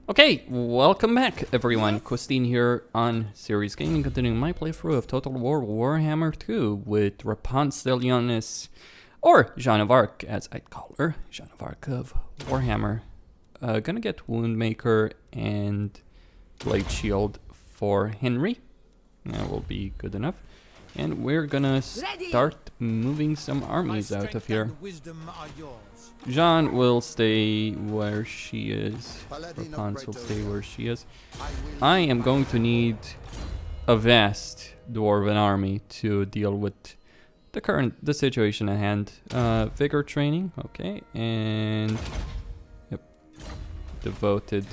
Okay, welcome back everyone. Costin here on Series Gaming, continuing my playthrough of Total War Warhammer 2 with Repanse de Lyonesse, or Jeanne of Arc as I'd call her, Jeanne of Arc of Warhammer. Gonna get Woundmaker and Blade Shield for Henry, that will be good enough. And we're gonna start moving some armies out of here. Jeanne will stay where she is. Repanse will stay where she is. I am going to need a vast dwarven army to deal with the situation at hand. Vigor training, okay, and yep, devoted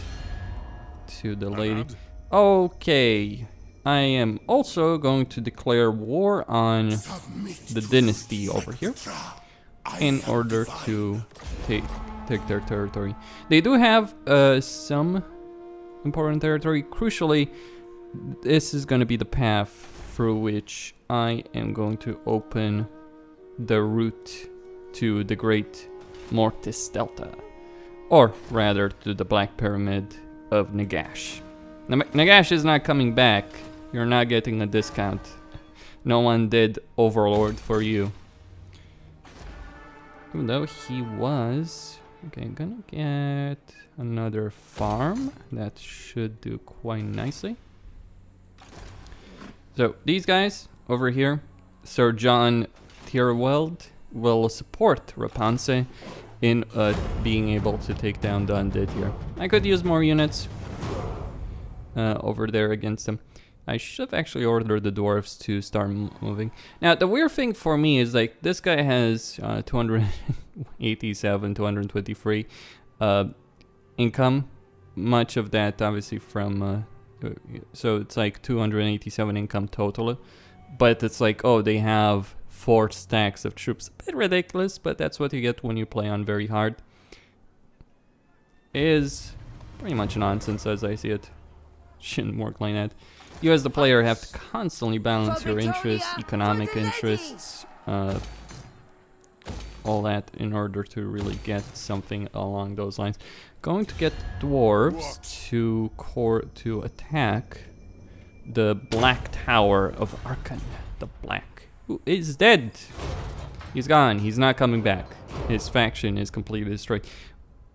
to the lady. Okay, I am also going to declare war on the dynasty over here in order to take their territory. They do have some important territory. Crucially, this is going to be the path through which I am going to open the route to the Great Mortis Delta, or rather to the Black Pyramid of Nagash. Nagash is not coming back. You're not getting a discount. No undead overlord for you. Even though he was... Okay, I'm gonna get another farm. That should do quite nicely. So, these guys over here, Sir John Tyrweld will support Repanse in being able to take down the undead here. I could use more units over there against them. I should have actually ordered the dwarves to start moving. Now, the weird thing for me is, like, this guy has 287, 223 income. Much of that, obviously, from... so it's like 287 income total. But it's like, oh, they have 4 stacks of troops. A bit ridiculous, but that's what you get when you play on very hard. It is pretty much nonsense as I see it. Shouldn't work like that. You as the player have to constantly balance your interests, economic interests, all that in order to really get something along those lines. Going to get dwarves to attack the Black Tower of Archon. The Black, who is dead. He's gone. He's not coming back. His faction is completely destroyed.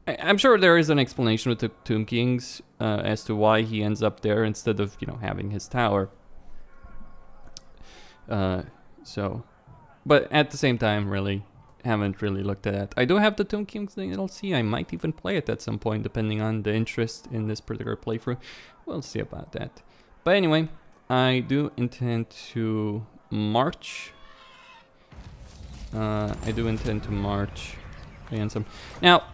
I'm sure there is an explanation with the Tomb Kings as to why he ends up there instead of, you know, having his tower. But at the same time, really, haven't really looked at that. I do have the Tomb Kings DLC. I might even play it at some point, depending on the interest in this particular playthrough. We'll see about that. But anyway, I do intend to march. Against them. Now,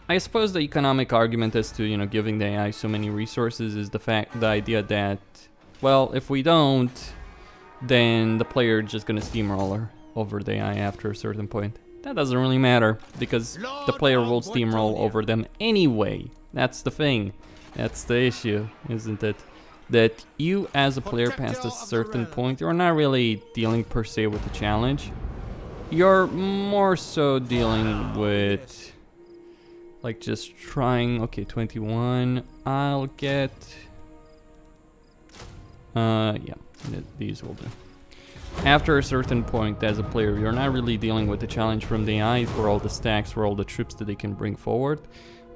I suppose the economic argument as to, you know, giving the AI so many resources is the idea that, well, if we don't, then the player is just gonna steamroller over the AI after a certain point. That doesn't really matter, because the player will steamroll over them anyway. That's the thing. That's the issue, isn't it? That you as a player past a certain point, you're not really dealing per se with the challenge. You're more so dealing with... like just trying, okay, 21, I'll get, yeah, these will do. After a certain point as a player, you're not really dealing with the challenge from the AI for all the stacks, for all the troops that they can bring forward.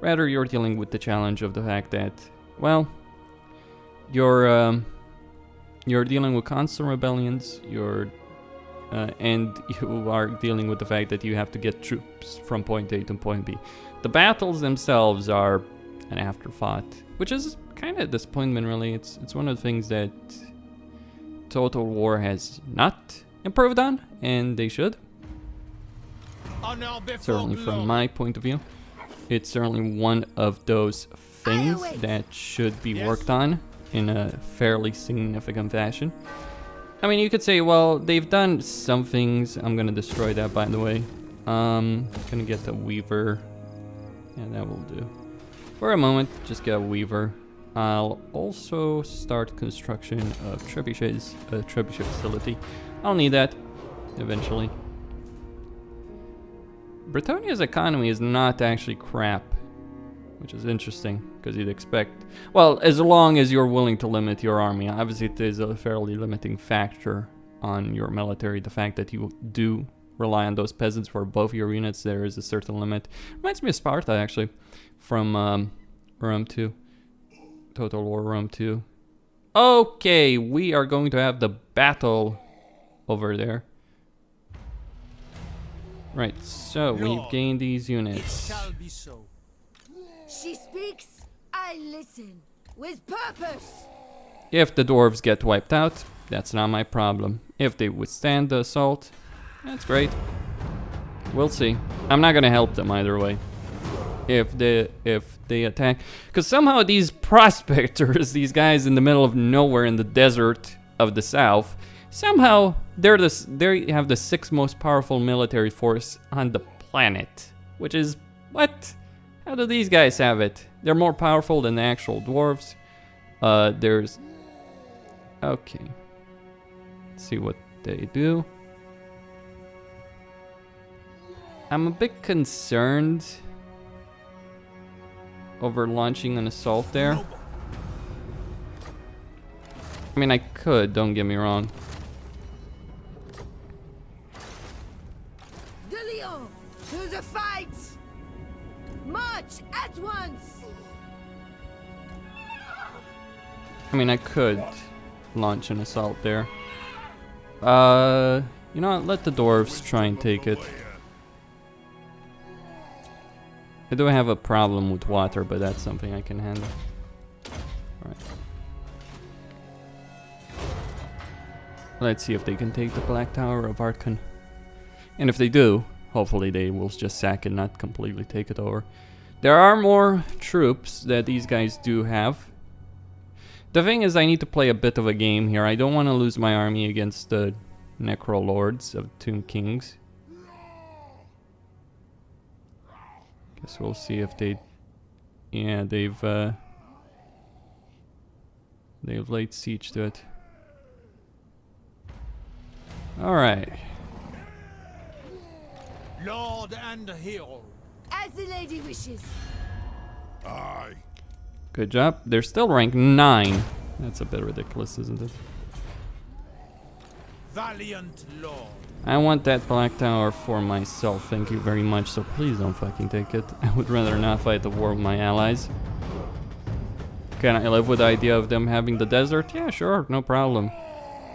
Rather, you're dealing with the challenge of the fact that, well, you're dealing with constant rebellions, and you are dealing with the fact that you have to get troops from point A to point B. The battles themselves are an afterthought, which is kind of a disappointment, really. It's one of the things that Total War has not improved on, and they should. Certainly from my point of view. It's certainly one of those things that should be worked on in a fairly significant fashion. I mean, you could say, well, they've done some things. I'm gonna destroy that, by the way. Gonna get the Weaver. Yeah, that will do. For a moment, just get a Weaver. I'll also start construction of trebuchets, a trebuchet facility. I'll need that eventually. Bretonnia's economy is not actually crap. which is interesting because you'd expect, well, as long as you're willing to limit your army. Obviously it is a fairly limiting factor on your military, the fact that you do rely on those peasants for both your units. There is a certain limit. Reminds me of Sparta, actually, from Rome 2, Total War Rome 2. Okay, we are going to have the battle over there. Right, so we've gained these units. It shall be so. She speaks, I listen, with purpose. If the dwarves get wiped out, that's not my problem. If they withstand the assault, that's great. We'll see. I'm not gonna help them either way. If they attack, because somehow these prospectors, these guys in the middle of nowhere in the desert of the south, somehow they have the 6th most powerful military force on the planet. Which is, what? How do these guys have it? They're more powerful than the actual dwarves. There's, okay. Let's see what they do. I'm a bit concerned over launching an assault there. I mean, I could, don't get me wrong. De Lyon, to the fight! March at once! I mean, I could launch an assault there. You know what, let the dwarves try and take it. I do have a problem with water, but that's something I can handle. Alright. Let's see if they can take the Black Tower of Archon. And if they do, hopefully they will just sack and not completely take it over. There are more troops that these guys do have. The thing is, I need to play a bit of a game here. I don't want to lose my army against the Necro Lords of Tomb Kings. Guess we'll see if they... Yeah, they've laid siege to it. Alright. Lord and hero. As the lady wishes. Aye. Good job. They're still rank 9. That's a bit ridiculous, isn't it? Valiant lord. I want that Black Tower for myself, thank you very much, so please don't fucking take it. I would rather not fight the war with my allies. Can I live with the idea of them having the desert? Yeah, sure, no problem.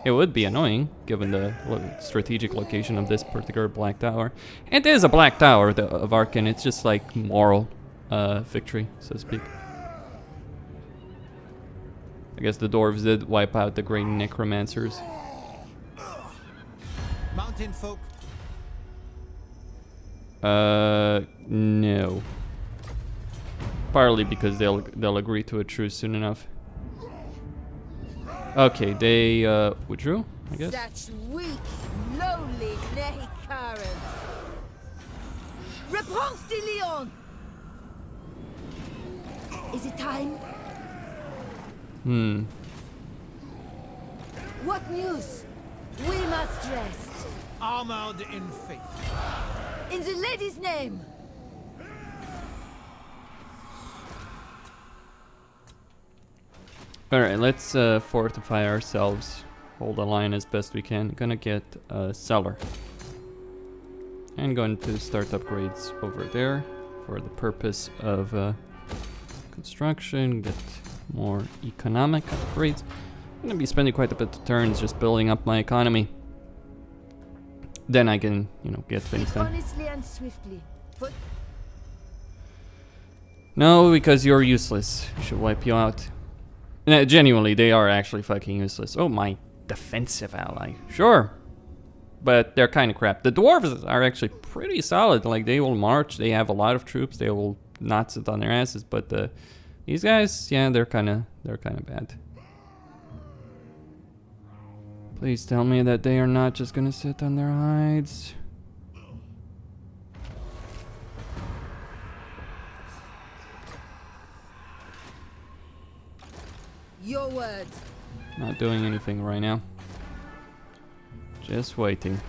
It would be annoying, given the strategic location of this particular Black Tower. It is a Black Tower of Archon, it's just like moral victory, so to speak. I guess the dwarves did wipe out the great necromancers. Mountain folk. No. Partly because they'll agree to a truce soon enough. Okay, they withdrew, I guess. Such weak, lowly Nehikaran. Repanse de Lyonesse. Is it time? What news? We must rest. Armored in faith. In the lady's name. Alright, let's fortify ourselves. Hold the line as best we can. Gonna get a cellar. And going to start upgrades over there for the purpose of construction. Get more economic upgrades. I'm gonna be spending quite a bit of turns just building up my economy. Then I can, you know, get things done. Honestly and swiftly. No, because you're useless. I should wipe you out. No, genuinely, they are actually fucking useless. Oh, my defensive ally. Sure. But they're kind of crap. The dwarves are actually pretty solid. Like, they will march. They have a lot of troops. They will not sit on their asses. But these guys, yeah, they're kind of bad. Please tell me that they are not just gonna sit on their hides. Your word. Not doing anything right now. Just waiting.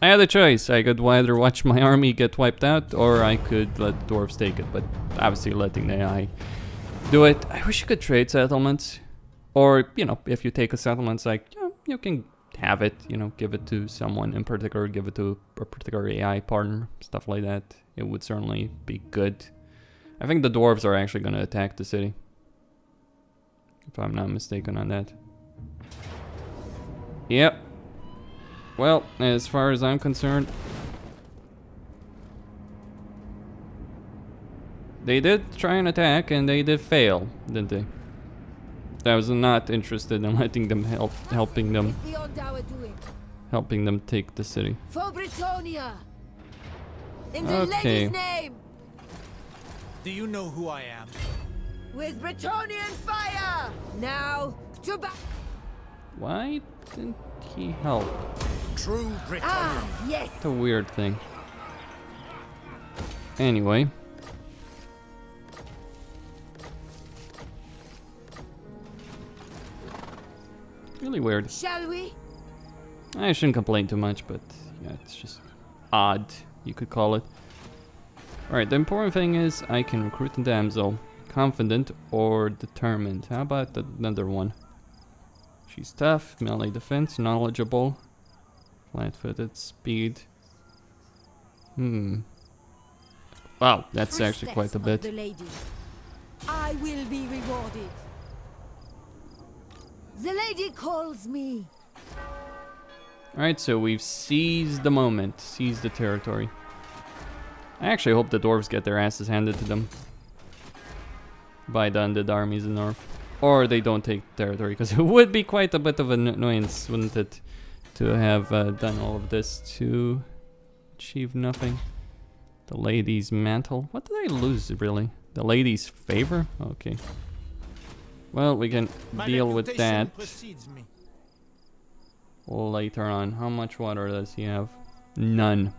I had a choice. I could either watch my army get wiped out, or I could let the dwarves take it. But obviously letting the AI do it. I wish you could trade settlements. Or, you know, if you take a settlement, it's like, you know, you can have it, you know, give it to someone in particular, give it to a particular AI partner, stuff like that. It would certainly be good. I think the dwarves are actually going to attack the city, if I'm not mistaken on that. Yep. Well, as far as I'm concerned, they did try and attack, and they did fail, didn't they? I was not interested in letting them helping them take the city. For Bretonnia! In the Okay. lady's name! Do you know who I am? With Bretonian fire! Now, to back. Why didn't he help? True Bretonnia. Ah, yes! It's a weird thing. Anyway. Really weird. Shall we? I shouldn't complain too much, but yeah, it's just odd, you could call it. Alright, the important thing is I can recruit a damsel. Confident or determined. How about another one? She's tough, melee defense, knowledgeable, flat-footed, speed. Wow, that's actually quite a bit. The lady. I will be rewarded. The lady calls me. Alright, so we've seized the moment, seized the territory. I actually hope the dwarves get their asses handed to them by the undead armies in the north. Or they don't take territory, because it would be quite a bit of an annoyance, wouldn't it? To have done all of this to achieve nothing. The lady's mantle. What did I lose, really? The lady's favor? Okay. Well, we can deal with reputation that precedes me. later on. How much water does he have? None.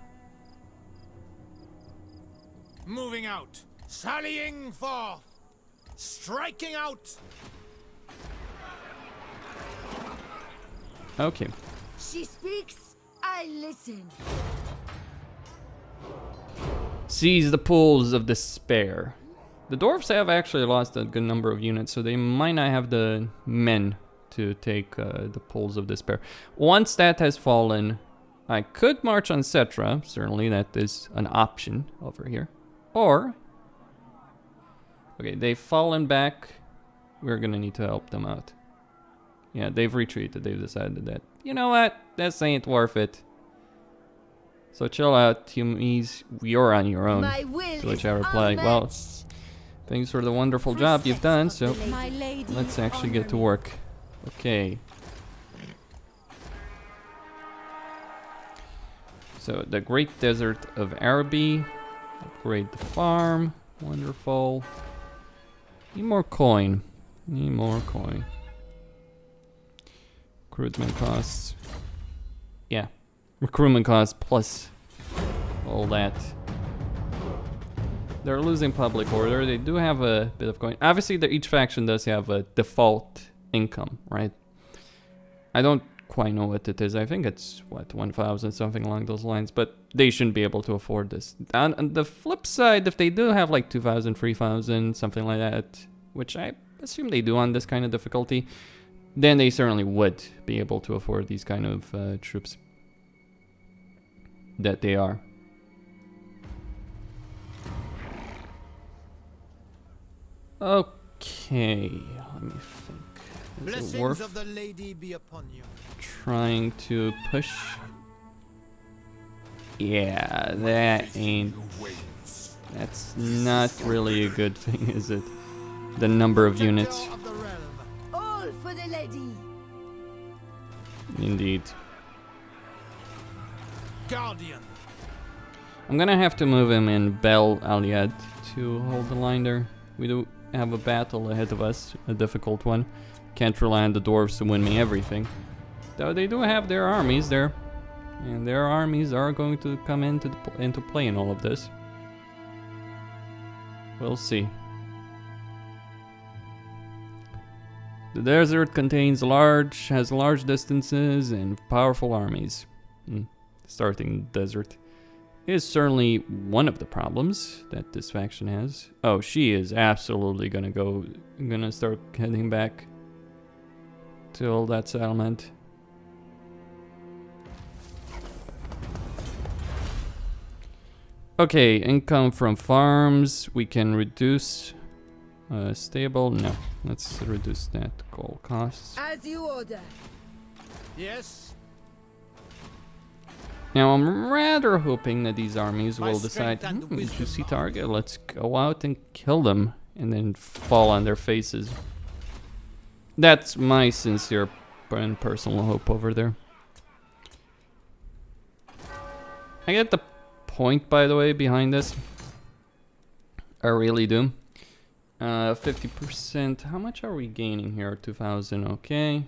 Moving out. Sallying forth. Striking out. Okay. She speaks, I listen. Seize the pools of despair. The dwarves have actually lost a good number of units, so they might not have the men to take the pools of despair. Once that has fallen, I could march on Cetra. Certainly that is an option over here. Or, okay, they've fallen back. We're gonna need to help them out. Yeah, they've retreated. They've decided that, you know what, this ain't worth it. So chill out, humans. You're on your own. My will To which is I reply, well, unmatched. thanks for the wonderful job you've done, so My lady, let's actually get to honor me. work. Okay. So, the Great Desert of Araby. Upgrade the farm. Wonderful. Need more coin. Need more coin. Recruitment costs. Yeah. Recruitment costs plus all that. They're losing public order. They do have a bit of coin. Obviously, each faction does have a default income, right? I don't quite know what it is. I think it's, what, 1,000, something along those lines. But they shouldn't be able to afford this. On the flip side, if they do have like 2,000, 3,000, something like that, which I assume they do on this kind of difficulty, then they certainly would be able to afford these kind of troops that they are. Okay, let me think. Is it Blessings worth of the lady be upon you. trying to push? Yeah, that ain't... That's not really a good thing, is it? The number of units. Protector of the realm. All for the lady. Indeed. Guardian. I'm gonna have to move him in Bel Aliad to hold the line there. We do have a battle ahead of us, a difficult one. Can't rely on the dwarves to win me everything. Though they do have their armies there. And their armies are going to come into play in all of this. We'll see. The desert has large distances and powerful armies. starting the desert is certainly one of the problems that this faction has. Oh, she is absolutely gonna start heading back to all that settlement. Okay, income from farms. We can reduce stable. No, let's reduce that gold costs. As you order. Yes. Now I'm rather hoping that these armies My will decide, strength and wisdom juicy are target, let's go out and kill them and then fall on their faces. That's my sincere and personal hope over there. I get the point, by the way, behind this. I really do. 50%. How much are we gaining here? 2,000. Okay.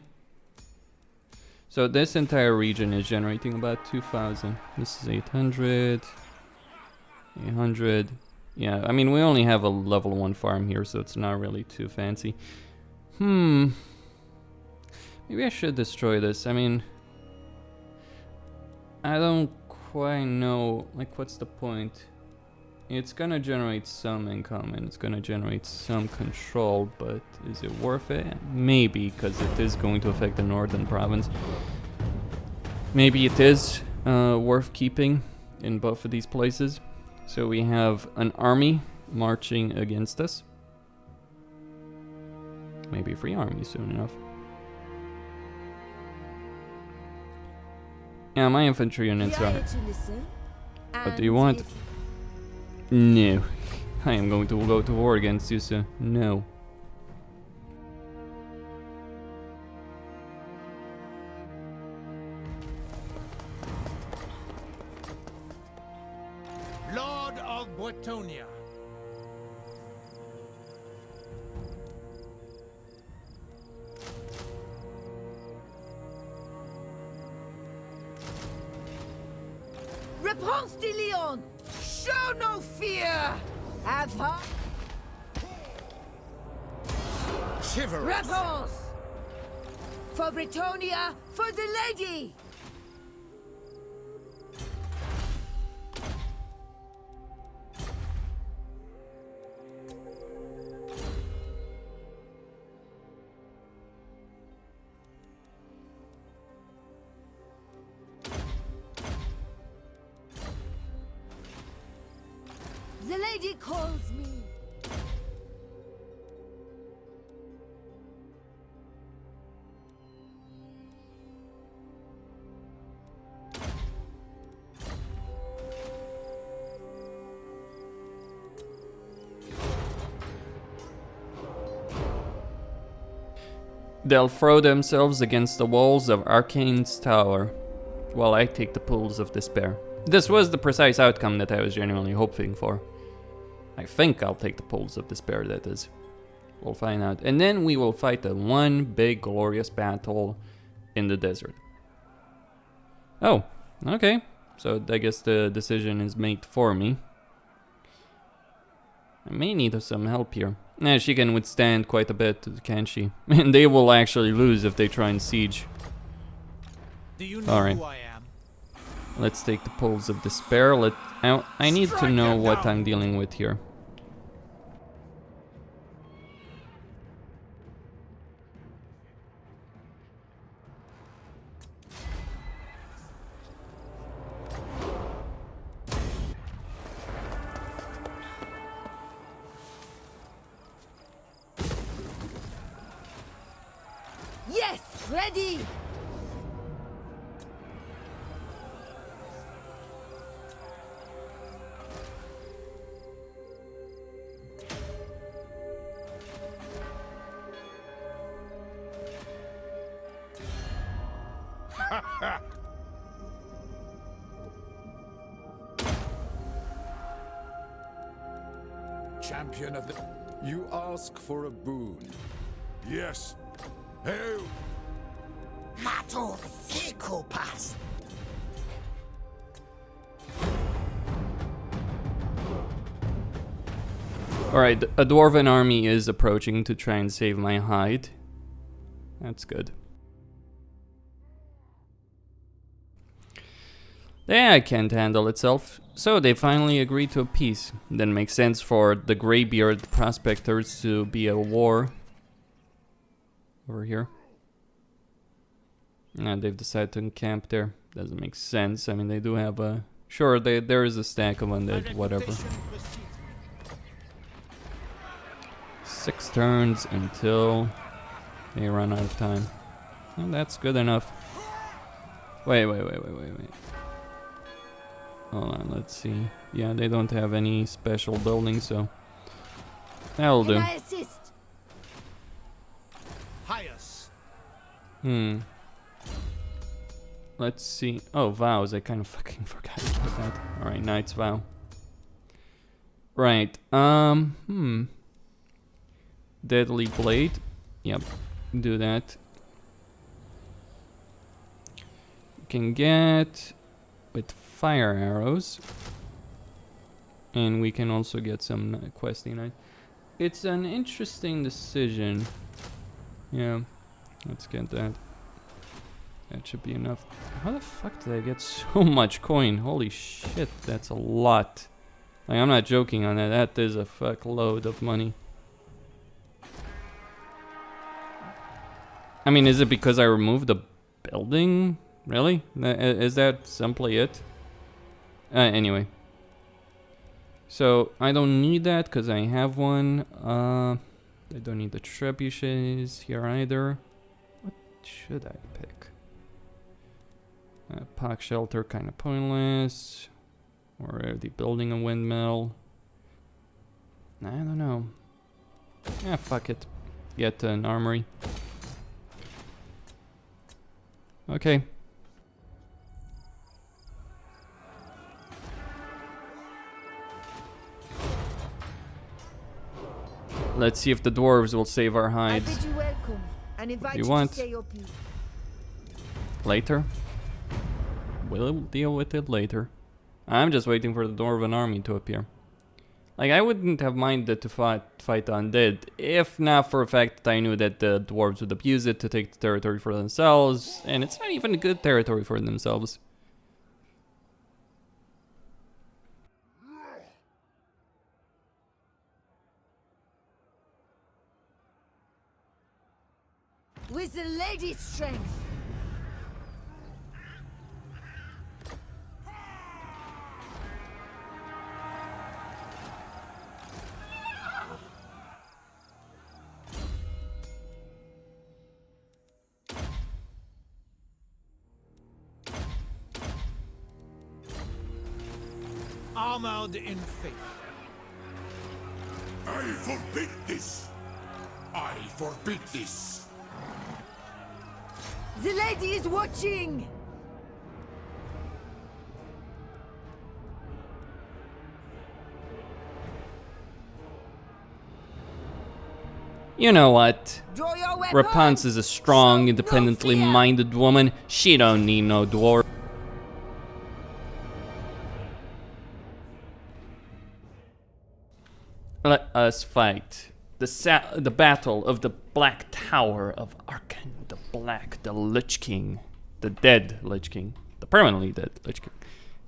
So this entire region is generating about 2,000. This is 800. 800. Yeah, I mean, we only have a level 1 farm here, so it's not really too fancy. Maybe I should destroy this. I mean, I don't quite know, like, what's the point? It's gonna generate some income and it's gonna generate some control, but is it worth it? Maybe, because it is going to affect the northern province. Maybe it is worth keeping in both of these places. So we have an army marching against us. Maybe a free army soon enough. Yeah, my infantry units are... What do you want? No. I am going to go to war against you, sir. No. Lord of Bretonnia. Repanse de Lyonesse. Show no fear. Have heart. Chivalric. Repanse. For Bretonnia, for the lady. The lady calls me. They'll throw themselves against the walls of Arcane's tower, while I take the pools of despair. This was the precise outcome that I was genuinely hoping for. I think I'll take the pools of despair, that is. We'll find out. And then we will fight the one big glorious battle in the desert. Oh, okay. So I guess the decision is made for me. I may need some help here. Nah, she can withstand quite a bit, can't she? And they will actually lose if they try and siege. Do you know Alright. who I am? Let's take the pools of despair. I need to know what I'm dealing with here. Yes, ready. Champion of the... You ask for a boon. Yes. Hey. Mato Psychopath. Alright, a dwarven army is approaching to try and save my hide. That's good. That can't handle itself. So they finally agreed to a peace. Then makes sense for the Greybeard prospectors to be at war. Over here. And they've decided to encamp there. Doesn't make sense. I mean, they do have a... Sure, there is a stack of undead, whatever. 6 turns until they run out of time. And that's good enough. Wait. Hold on, let's see. Yeah, they don't have any special buildings, so that'll do. I assist? Pious. Let's see. Oh, vows. I kind of fucking forgot about that. Alright, Knight's Vow. Right. Deadly Blade. Yep. Do that. You can get with fire arrows. And we can also get some questing knight. It's an interesting decision. Yeah. Let's get that. That should be enough. How the fuck did I get so much coin? Holy shit, that's a lot. Like, I'm not joking on that. That is a fuckload of money. I mean, is it because I removed the building? Really? Is that simply it? Anyway. So, I don't need that because I have one. I don't need the trebuchets here either. What should I pick? Pock shelter, kind of pointless. Or already building a windmill. I don't know. Yeah, fuck it. Get an armory. Okay. Let's see if the dwarves will save our I hides. bid you welcome and invite You you want? to stay up here. Later. We'll deal with it later. I'm just waiting for the Dwarven army to appear. Like, I wouldn't have minded to fight undead, if not for the fact that I knew that the dwarves would abuse it to take the territory for themselves, and it's not even a good territory for themselves. With the lady's strength. Armored in faith. I forbid this! I forbid this! The lady is watching! You know what? Draw your weapon! Repanse is a strong, Show independently no fear. minded woman. She don't need no dwarf. Let us fight. The battle of the Black Tower of Arkan. The Lich King. The dead Lich King. The permanently dead Lich King.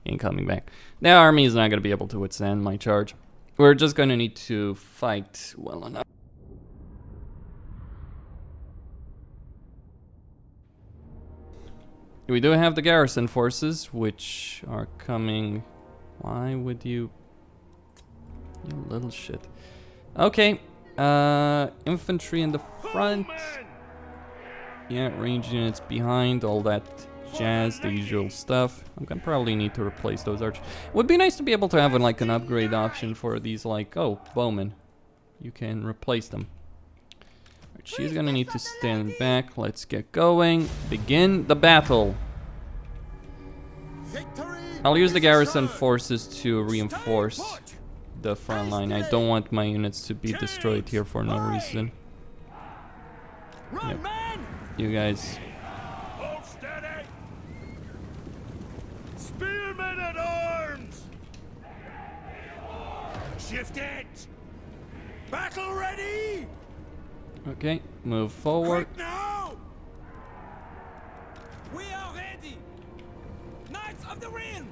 Ain't coming back. The army is not going to be able to withstand my charge. We're just going to need to fight well enough. We do have the garrison forces, which are coming... Why would you... You little shit. Okay. Infantry in the front. Yeah, range units behind, all that jazz, the usual stuff. I'm gonna probably need to replace those archers. Would be nice to be able to have like an upgrade option for these, like, oh, bowmen. You can replace them. Right, she's gonna need to stand back. Let's get going. Begin the battle. Victory. I'll use the is garrison assured. forces to reinforce the front line. I don't want my units to be destroyed here for no reason. Run, Yep. man! You guys. Hold steady! Spearmen at arms! Shift it! Battle ready! Okay, move forward. Quick now! We are ready! Knights of the Realm!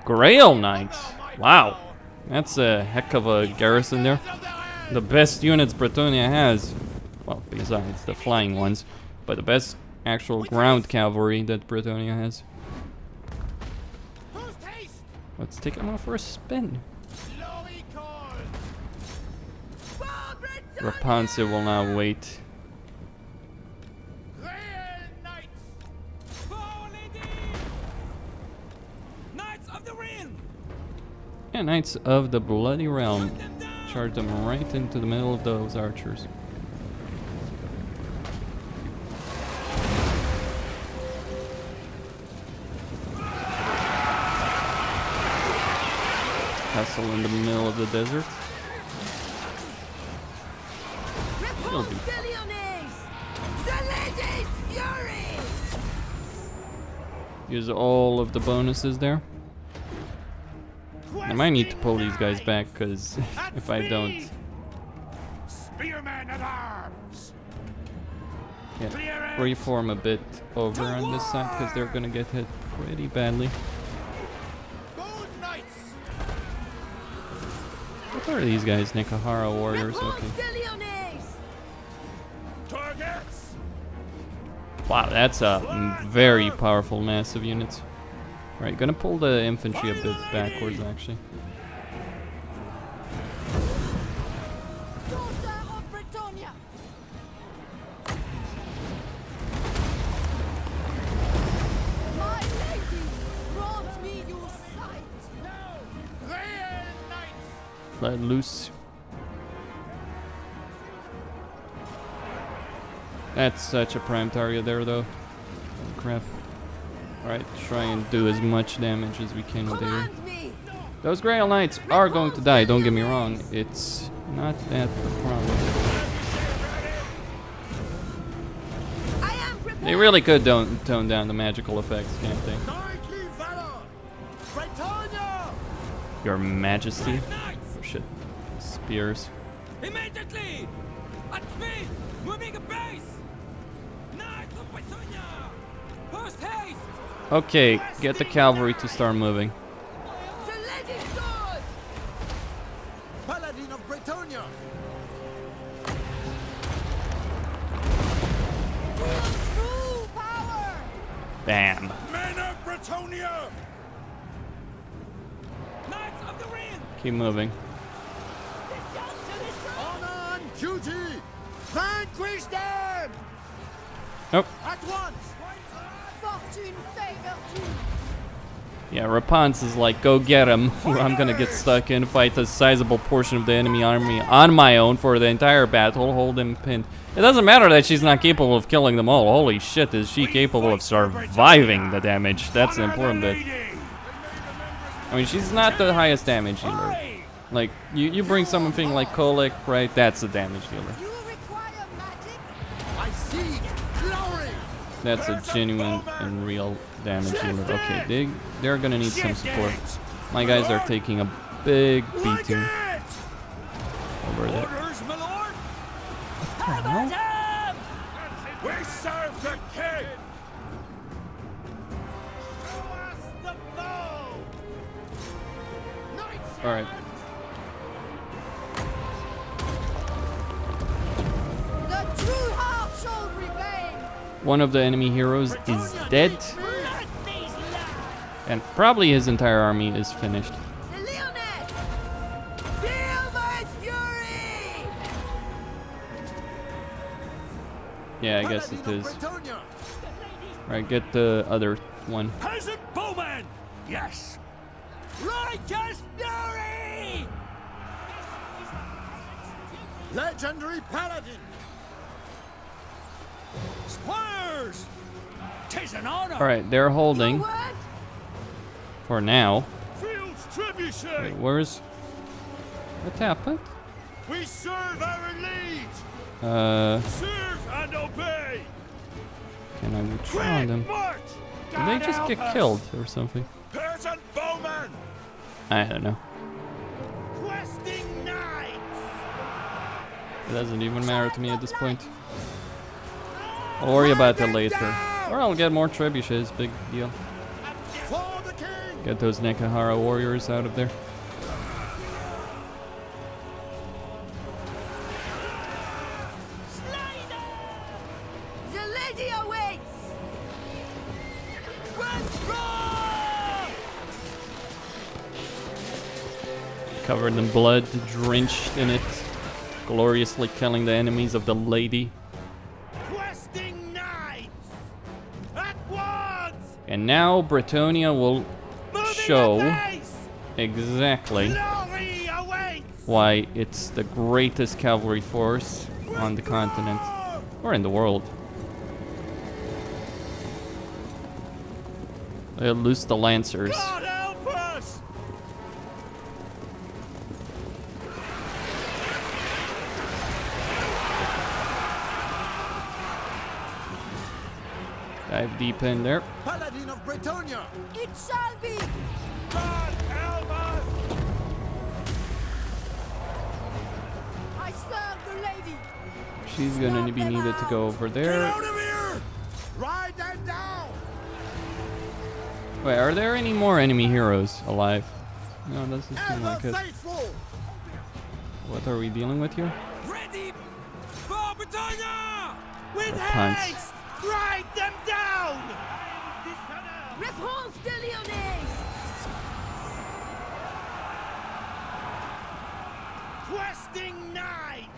Grail Knights. Wow. That's a heck of a garrison there. The best units Bretonnia has. Well, besides the flying ones. But the best actual ground cavalry that Bretonnia has. Let's take them out for a spin. Repanse will now wait. Grail Knights! Knights of the Realm! And Knights of the Bloody Realm. Charge them right into the middle of those archers. Castle in the middle of the desert. Repanse de Lyonesse! The lady's fury! Use all of the bonuses there. I might need to pull these guys back, because if I don't... Spearmen at arms! Yeah, reform a bit over on this side, because they're gonna get hit pretty badly. What are these guys? Nikahara warriors, okay. Repanse de Lyonesse! Targets! Wow, that's a very powerful mass of units. Right, gonna pull the infantry a bit backwards actually. Daughter of Bretonnia! My lady, grant me your sight! Grail Knights! Let loose. That's such a prime target there though. Oh, crap. Alright, try and do as much damage as we can with here. Command me! Those Grail Knights are going to die, don't get me wrong. It's not that the problem. I am prepared! They really could tone down the magical effects, can't they? Knightly valor! Bretonnia! Your Majesty. Oh shit. Spears. Immediately! At speed! Moving a base! Knights of Bretonnia! Post haste! Okay, get the cavalry to start moving. The lady's sword! Paladin of Bretonnia! Feel true power! Bam. Men of Bretonnia! Knights of the Realm! Keep moving. On duty! Vanquish them! Nope. At once! Fortune favors you! Yeah, Repanse is like, go get him. I'm gonna get stuck in, fight a sizable portion of the enemy army on my own for the entire battle, hold him pinned. It doesn't matter that she's not capable of killing them all. Holy shit, is she capable of surviving the damage? That's the important bit. I mean, she's not the highest damage dealer. Like, you bring something like Kolek, right? That's the damage dealer. You require magic? I see glory! That's a genuine and real damage dealer. Okay, they're gonna need some support. My guys are taking a big beating over there. Orders, my lord! Huh? We serve the king! Show us the bow! Knights! All right. The true heart shall remain! One of the enemy heroes is dead, Let these lie! and probably his entire army is finished. The Lyonesse! Feel my fury! Yeah, I guess it Paladin of is. Bretonnia! Right, get the other one. Peasant bowman! Yes! Righteous fury! Legendary paladin! Squires! 'Tis an honor! All right, they're holding Your word? for now. Field's trebuchet! Wait, where's what happened? We serve our liege! Serve and obey! Can I withdraw on them? March! Did they just get killed or something? Peasant bowman! I don't know. Questing knights! It doesn't even matter to me at this point. I'll worry about that later. Or I'll get more trebuchets, big deal. For the king! Get those Nekahara warriors out of there. The lady awaits! Covered in blood, drenched in it, gloriously killing the enemies of the lady. Questing knights! At once! And now Bretonnia will Moving show apace! exactly Glory awaits! why it's the greatest cavalry force on the continent, or in the world. They'll lose the Lancers. God help us! Dive deep in there. Paladin of Bretonnia! It shall be! God help us! I serve the lady! She's gonna be needed to go over there. Out of here! Ride them down! Wait, are there any more enemy heroes alive? No, doesn't seem like it. Faithful! What are we dealing with here? Ready for Bretonnia! With Punts. haste! Ride them down! Repanse de Lyonesse! Questing knights!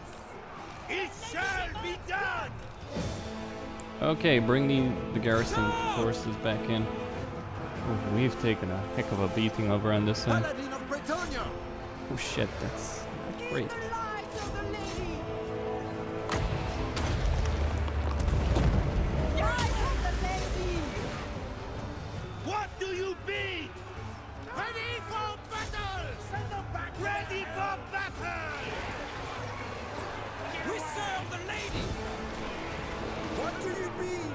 It shall be done! Okay, bring the garrison forces back in. Oh, we've taken a heck of a beating over on this side. Paladin of Bretonnia! Oh shit, that's great. The light of the lady! Light of the lady! What do you beat? Ready for battle! Send them back! Ready for battle! We serve the lady! What do you mean?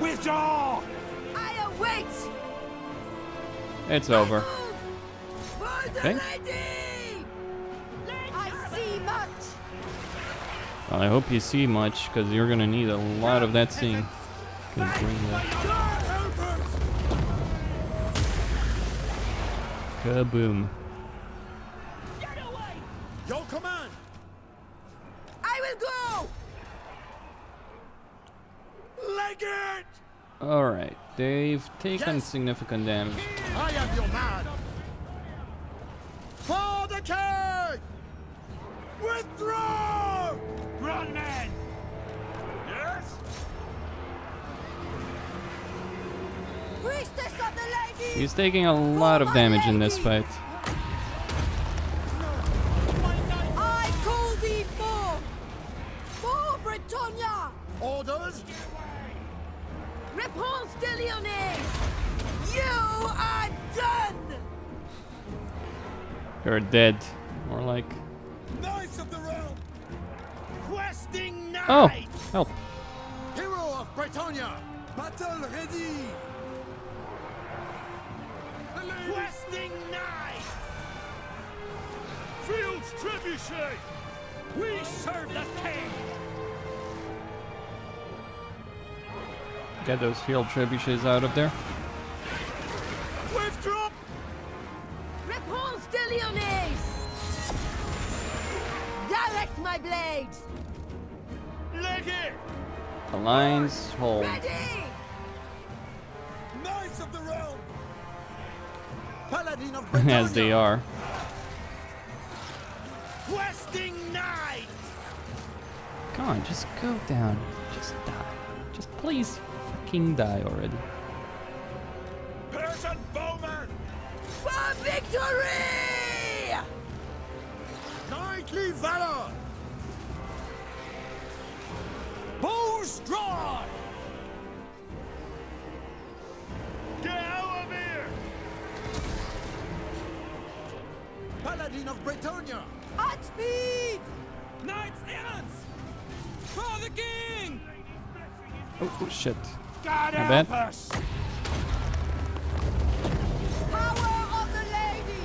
Withdraw! I await! It's over. For the Okay. lady! I see much! Well, I hope you see much, because you're gonna need a lot of that seeing. Can bring that. God help us! Kaboom. Get away! Your command! I will go! Leg it! Alright, they've taken Yes. significant damage. I am your man! For the king! Withdraw! Run, men! Yes? Priestess of the lady! He's taking a lot of damage in this fight. I call thee for Bretonnia! Orders? Repanse de Lyonesse! You are done! You're dead. More like. Knights of the realm! Questing knights! Oh! Help. Hero of Bretonnia! Battle ready! Questing knights! Field's trebuchet! We serve the king! Get those field trebuchets out of there. Withdraw! Repanse de Lyonesse! Direct my blades! Leg it! The lines hold. Ready! Knights of the realm! Paladin of Bretonnia! As they are. Questing knights! Come on, just go down. Just die. Just please fucking die already. Persian bowman! For victory! Knightly valor! Bows drawn! Get out of here! Paladin of Bretonnia! At speed! Knights errant! For the king! Oh shit. God My help bad. us! Power of the lady!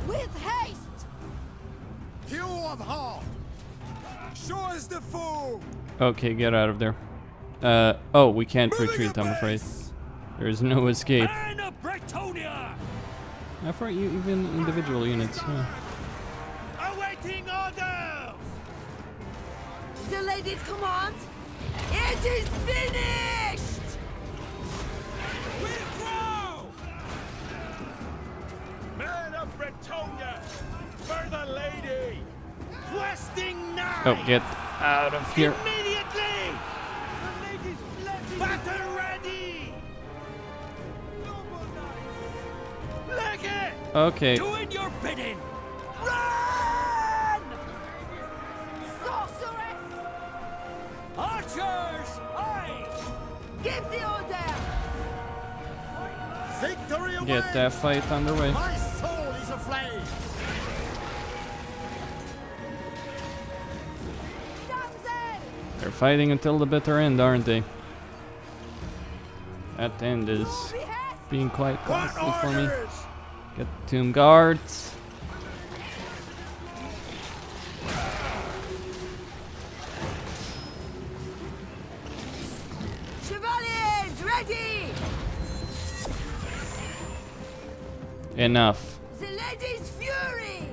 With haste! Hero of heart! Show us the foe! Okay, get out of there. Oh, we can't retreat, I'm afraid. There's no escape. Man of Bretonnia! How far you even individual units? Awaiting orders! The lady's command. It is finished! Withdraw! Man of Bretonnia! For the lady! Questing now! Oh, get out of here. Immediately! The lady's blessing! Battle ready! Leg it! Okay. Doing your bidding! Run! Sorceress! Archers! Aye! Give the order! Victory away! Get that fight underway. My soul is aflame! Damoiselle! They're fighting until the bitter end, aren't they? That end is being quite What costly for me. orders? Get tomb guards. Chevaliers, ready! Enough. The lady's fury!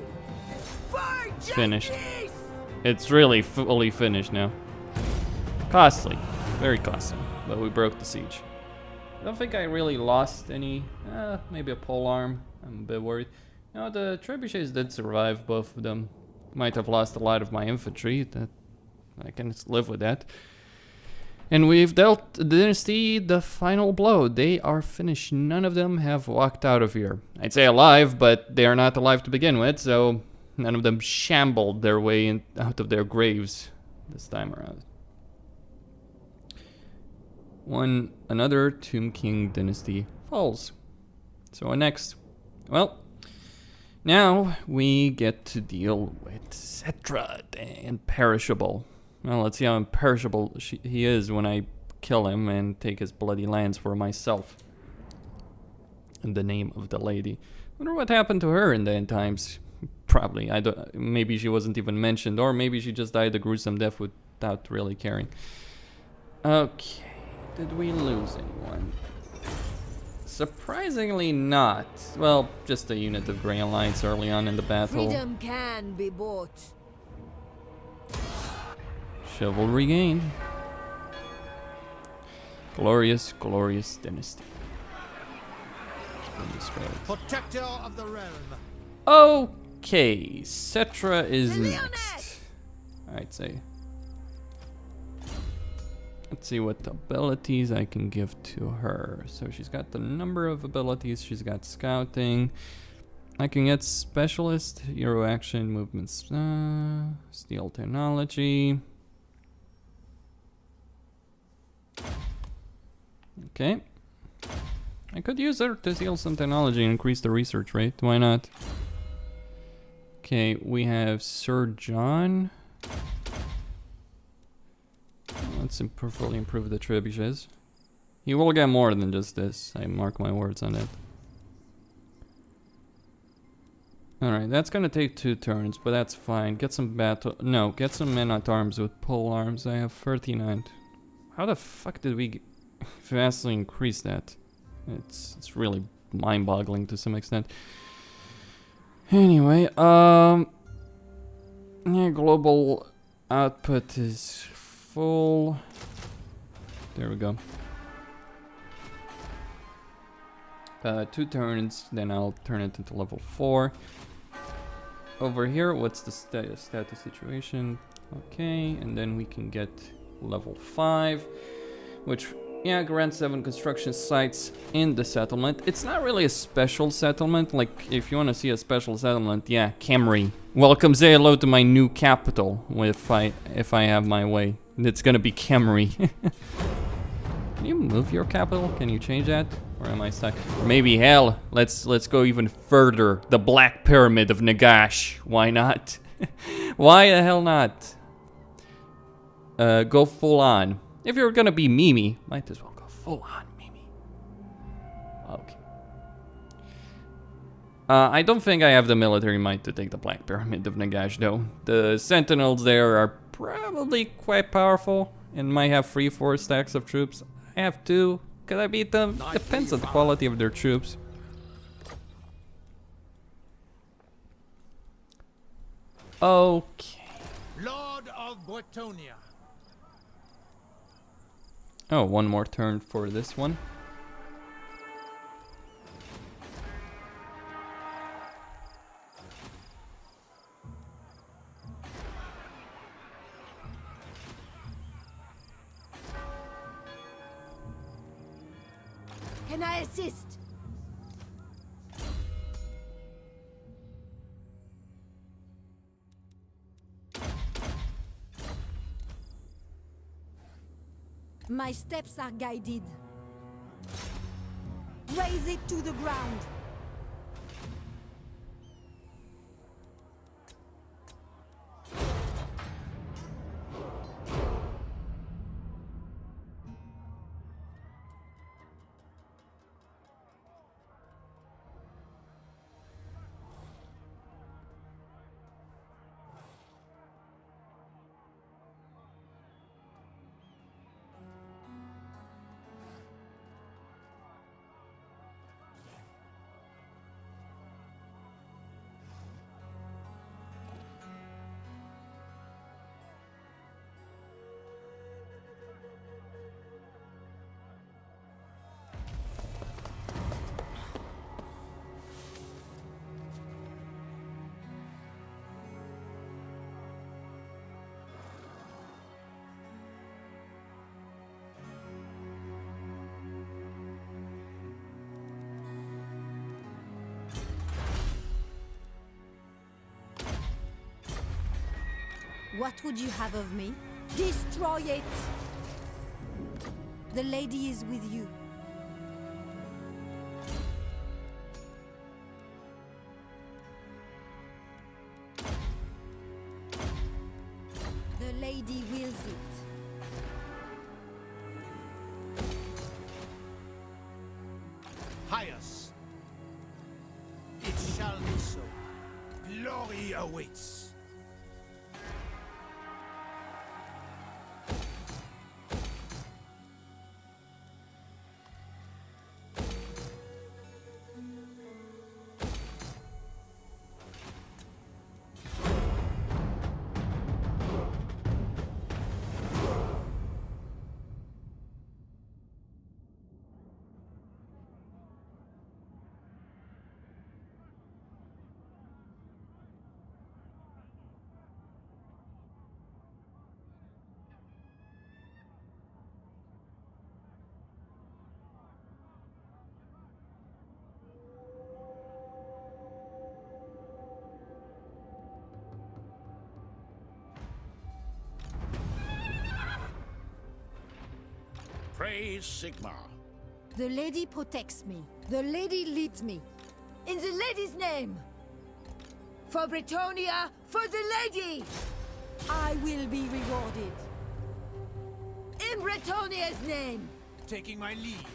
For justice! Finished. It's really fully finished now. Costly. Very costly. But we broke the siege. I don't think I really lost any. Maybe a polearm. I'm a bit worried. No, the trebuchets did survive, both of them. Might have lost a lot of my infantry. That I can live with that. And we've dealt the dynasty the final blow. They are finished. None of them have walked out of here. I'd say alive, but they are not alive to begin with, so none of them shambled their way out of their graves this time around. Another Tomb King dynasty falls. So next, well, now we get to deal with Cetra, the imperishable. Well, let's see how imperishable he is when I kill him and take his bloody lands for myself. In the name of the lady. Wonder what happened to her in the end times. Probably, I don't. Maybe she wasn't even mentioned, or maybe she just died a gruesome death without really caring. Okay, did we lose anyone? Surprisingly not. Well, just a unit of Grail Knights early on in the battle. Freedom can be bought. Chivalry gained. Glorious, glorious dynasty. Been destroyed. Protector of the realm. Okay, Cetra is The next. Lyonesse! I'd say. Let's see what abilities I can give to her. So she's got the number of abilities. She's got scouting. I can get specialist, hero action, movements, steal technology. Okay. I could use her to steal some technology and increase the research rate. Why not? Okay, we have Sir John. Let's fully improve the trebuchets. He will get more than just this. I mark my words on it. Alright, that's gonna take 2 turns, but that's fine. Get some get some men at arms with pole arms. I have 39. How the fuck did we vastly increase that? It's really mind-boggling to some extent. Anyway, yeah, global output is full. There we go. 2 turns, then I'll turn it into level 4. Over here, what's the status situation? Okay, and then we can get level 5, which, yeah, grants 7 construction sites in the settlement. It's not really a special settlement. Like, if you want to see a special settlement, yeah, Camry. Welcome, say hello to my new capital. If I have my way, it's gonna be Camry. Can you move your capital? Can you change that? Or am I stuck? Maybe hell, let's go even further. The Black Pyramid of Nagash. Why not? Why the hell not? Go full on. If you're gonna be Mimi, might as well go full on Mimi. Okay. I don't think I have the military might to take the Black Pyramid of Nagash though. The sentinels there are probably quite powerful and might have 3-4 stacks of troops. I have 2. Could I beat them? Depends on the quality of their troops. Okay. Lord of Bretonnia. Oh, one more turn for this one. Can I assist? My steps are guided. Raise it to the ground. What would you have of me? Destroy it! The lady is with you. The lady wills it. Pious. It shall be so. Glory awaits. Praise Sigmar. The lady protects me. The lady leads me. In the lady's name! For Bretonnia, for the lady! I will be rewarded. In Bretonnia's name! Taking my leave.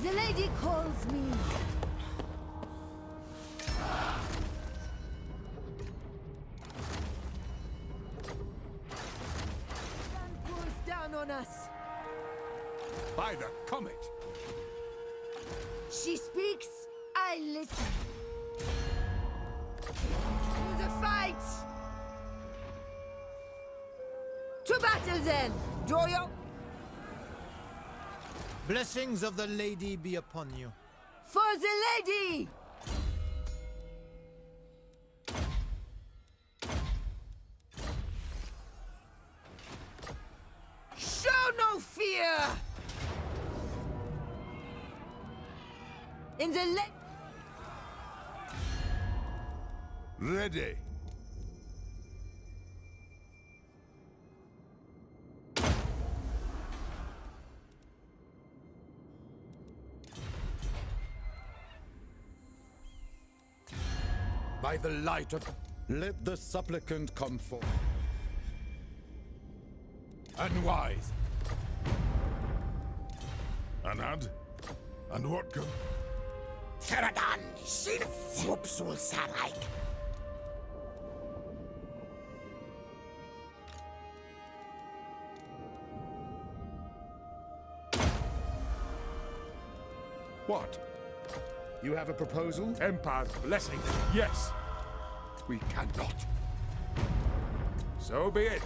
The lady calls me. Sun pours down on us. By the comet! She speaks, I listen. To the fight! To battle then, Joyo! Blessings of the lady be upon you. For the lady! Show no fear! In the Ready. By the light of... Let the supplicant come forth. Unwise. Anad? And what can... Seradan, sin Fupsul Saraik. What? You have a proposal? Empire's blessing. Yes. We cannot. So be it.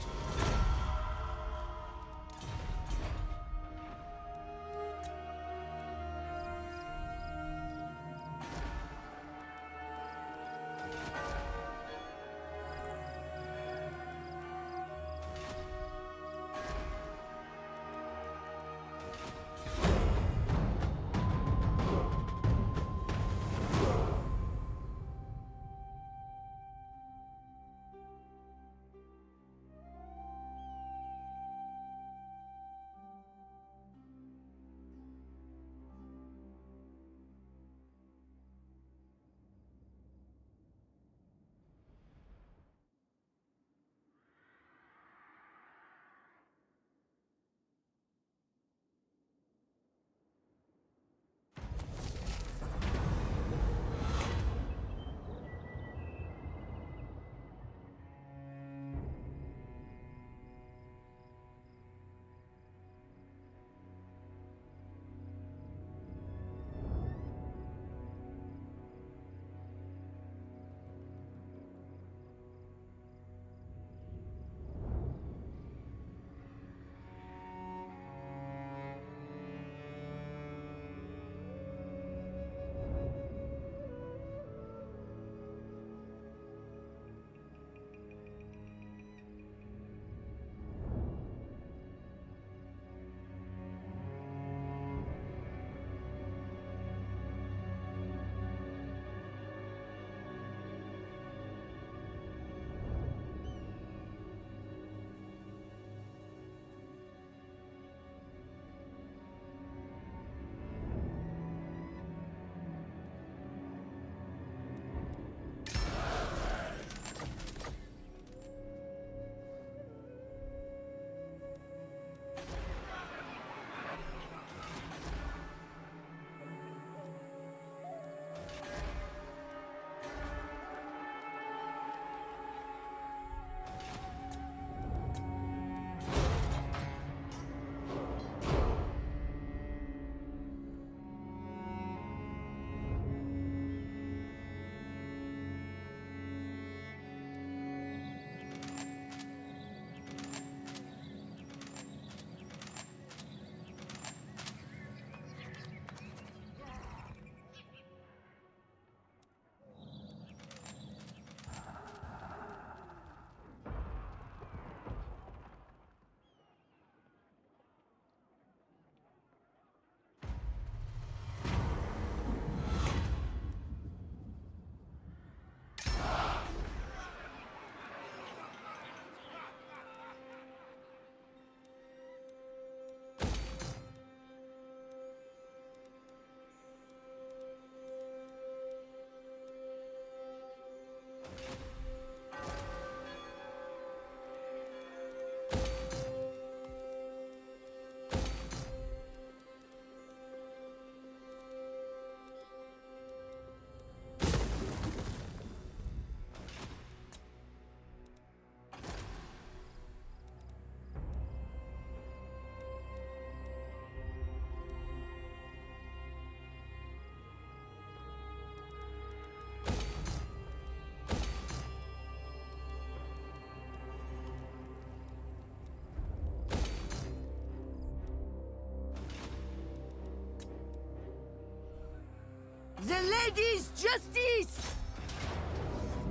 The lady's justice!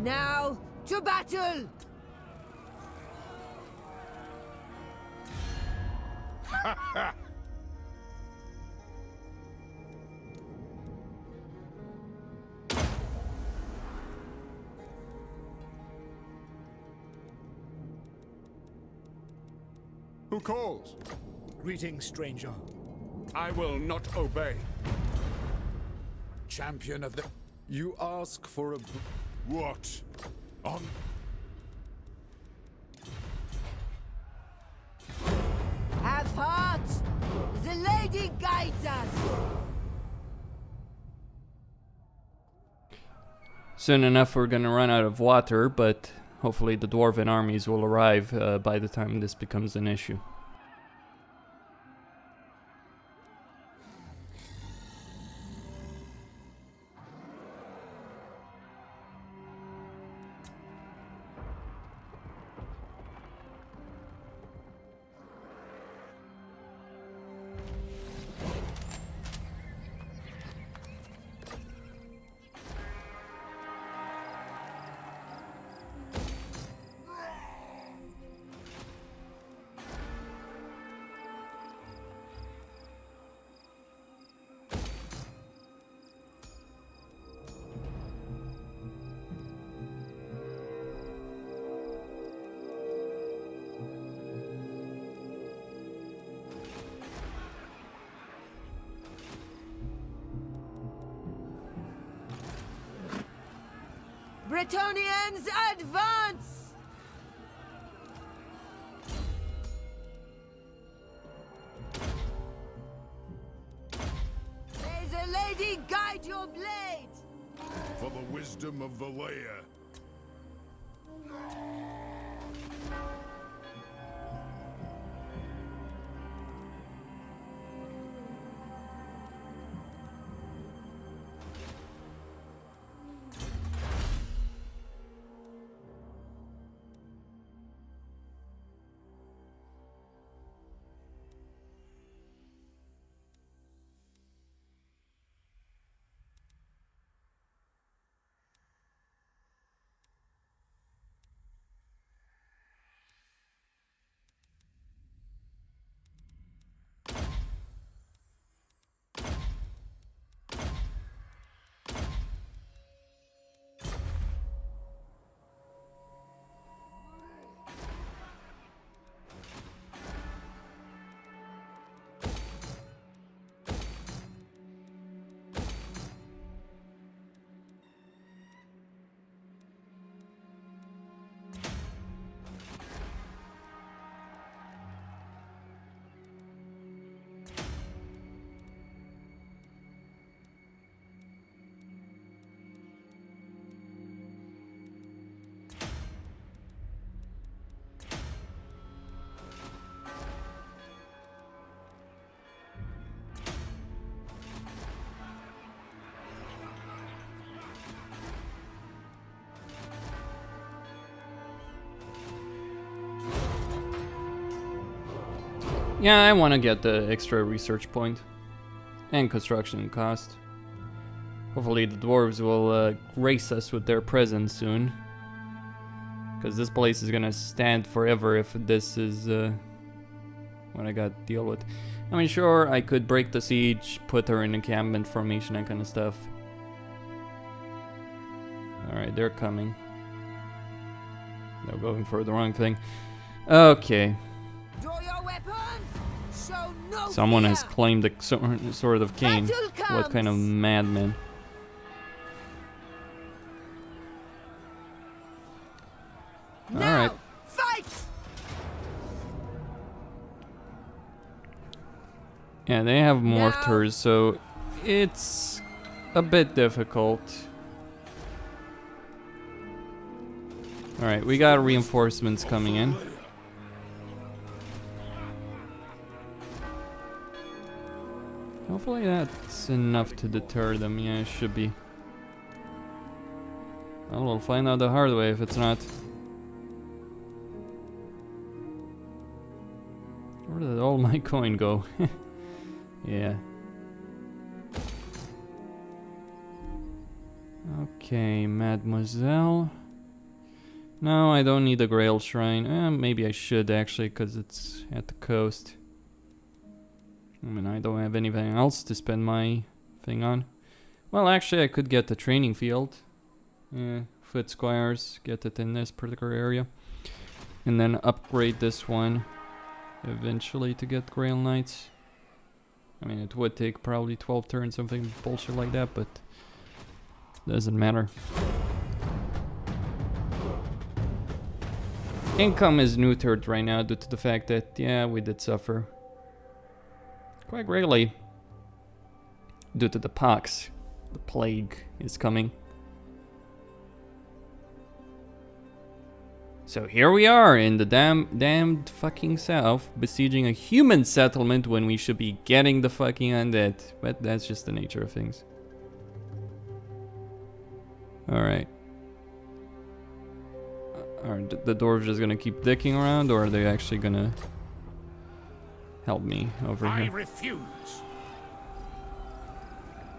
Now, to battle! Who calls? Greetings, stranger. I will not obey. Champion of the... You ask for a... What? On... Have heart! The lady guides us! Soon enough we're gonna run out of water, but hopefully the dwarven armies will arrive by the time this becomes an issue. Bretonians advance! May the lady guide your blade! For the wisdom of the layer. Yeah, I want to get the extra research point and construction cost. Hopefully the dwarves will grace us with their presence soon, because this place is gonna stand forever if this is what I got to deal with. I mean, sure, I could break the siege, put her in encampment formation, that kind of stuff. Alright, they're coming. They're going for the wrong thing. Okay. Draw your weapons! Show no Someone fear. has claimed the Sword of Cain. Battle What kind of comes. madman? Now, Alright. fight! Yeah, they have mortars, so it's a bit difficult. Alright, we got reinforcements coming in. Hopefully that's enough to deter them. Yeah, it should be. Well, we'll find out the hard way if it's not. Where did all my coin go? Yeah. Okay, Mademoiselle. No, I don't need a Grail Shrine. Maybe I should actually, because it's at the coast. I mean, I don't have anything else to spend my thing on. Well, actually, I could get the training field. Foot squires, get it in this particular area. And then upgrade this one eventually to get Grail Knights. I mean, it would take probably 12 turns, something bullshit like that, but doesn't matter. Income is neutered right now due to the fact that, yeah, we did suffer quite greatly due to the pox. The plague is coming. So here we are in the damned fucking south, besieging a human settlement when we should be getting the fucking undead. But that's just the nature of things. Alright. Are the dwarves just gonna keep dicking around, or are they actually gonna help me over here? I refuse.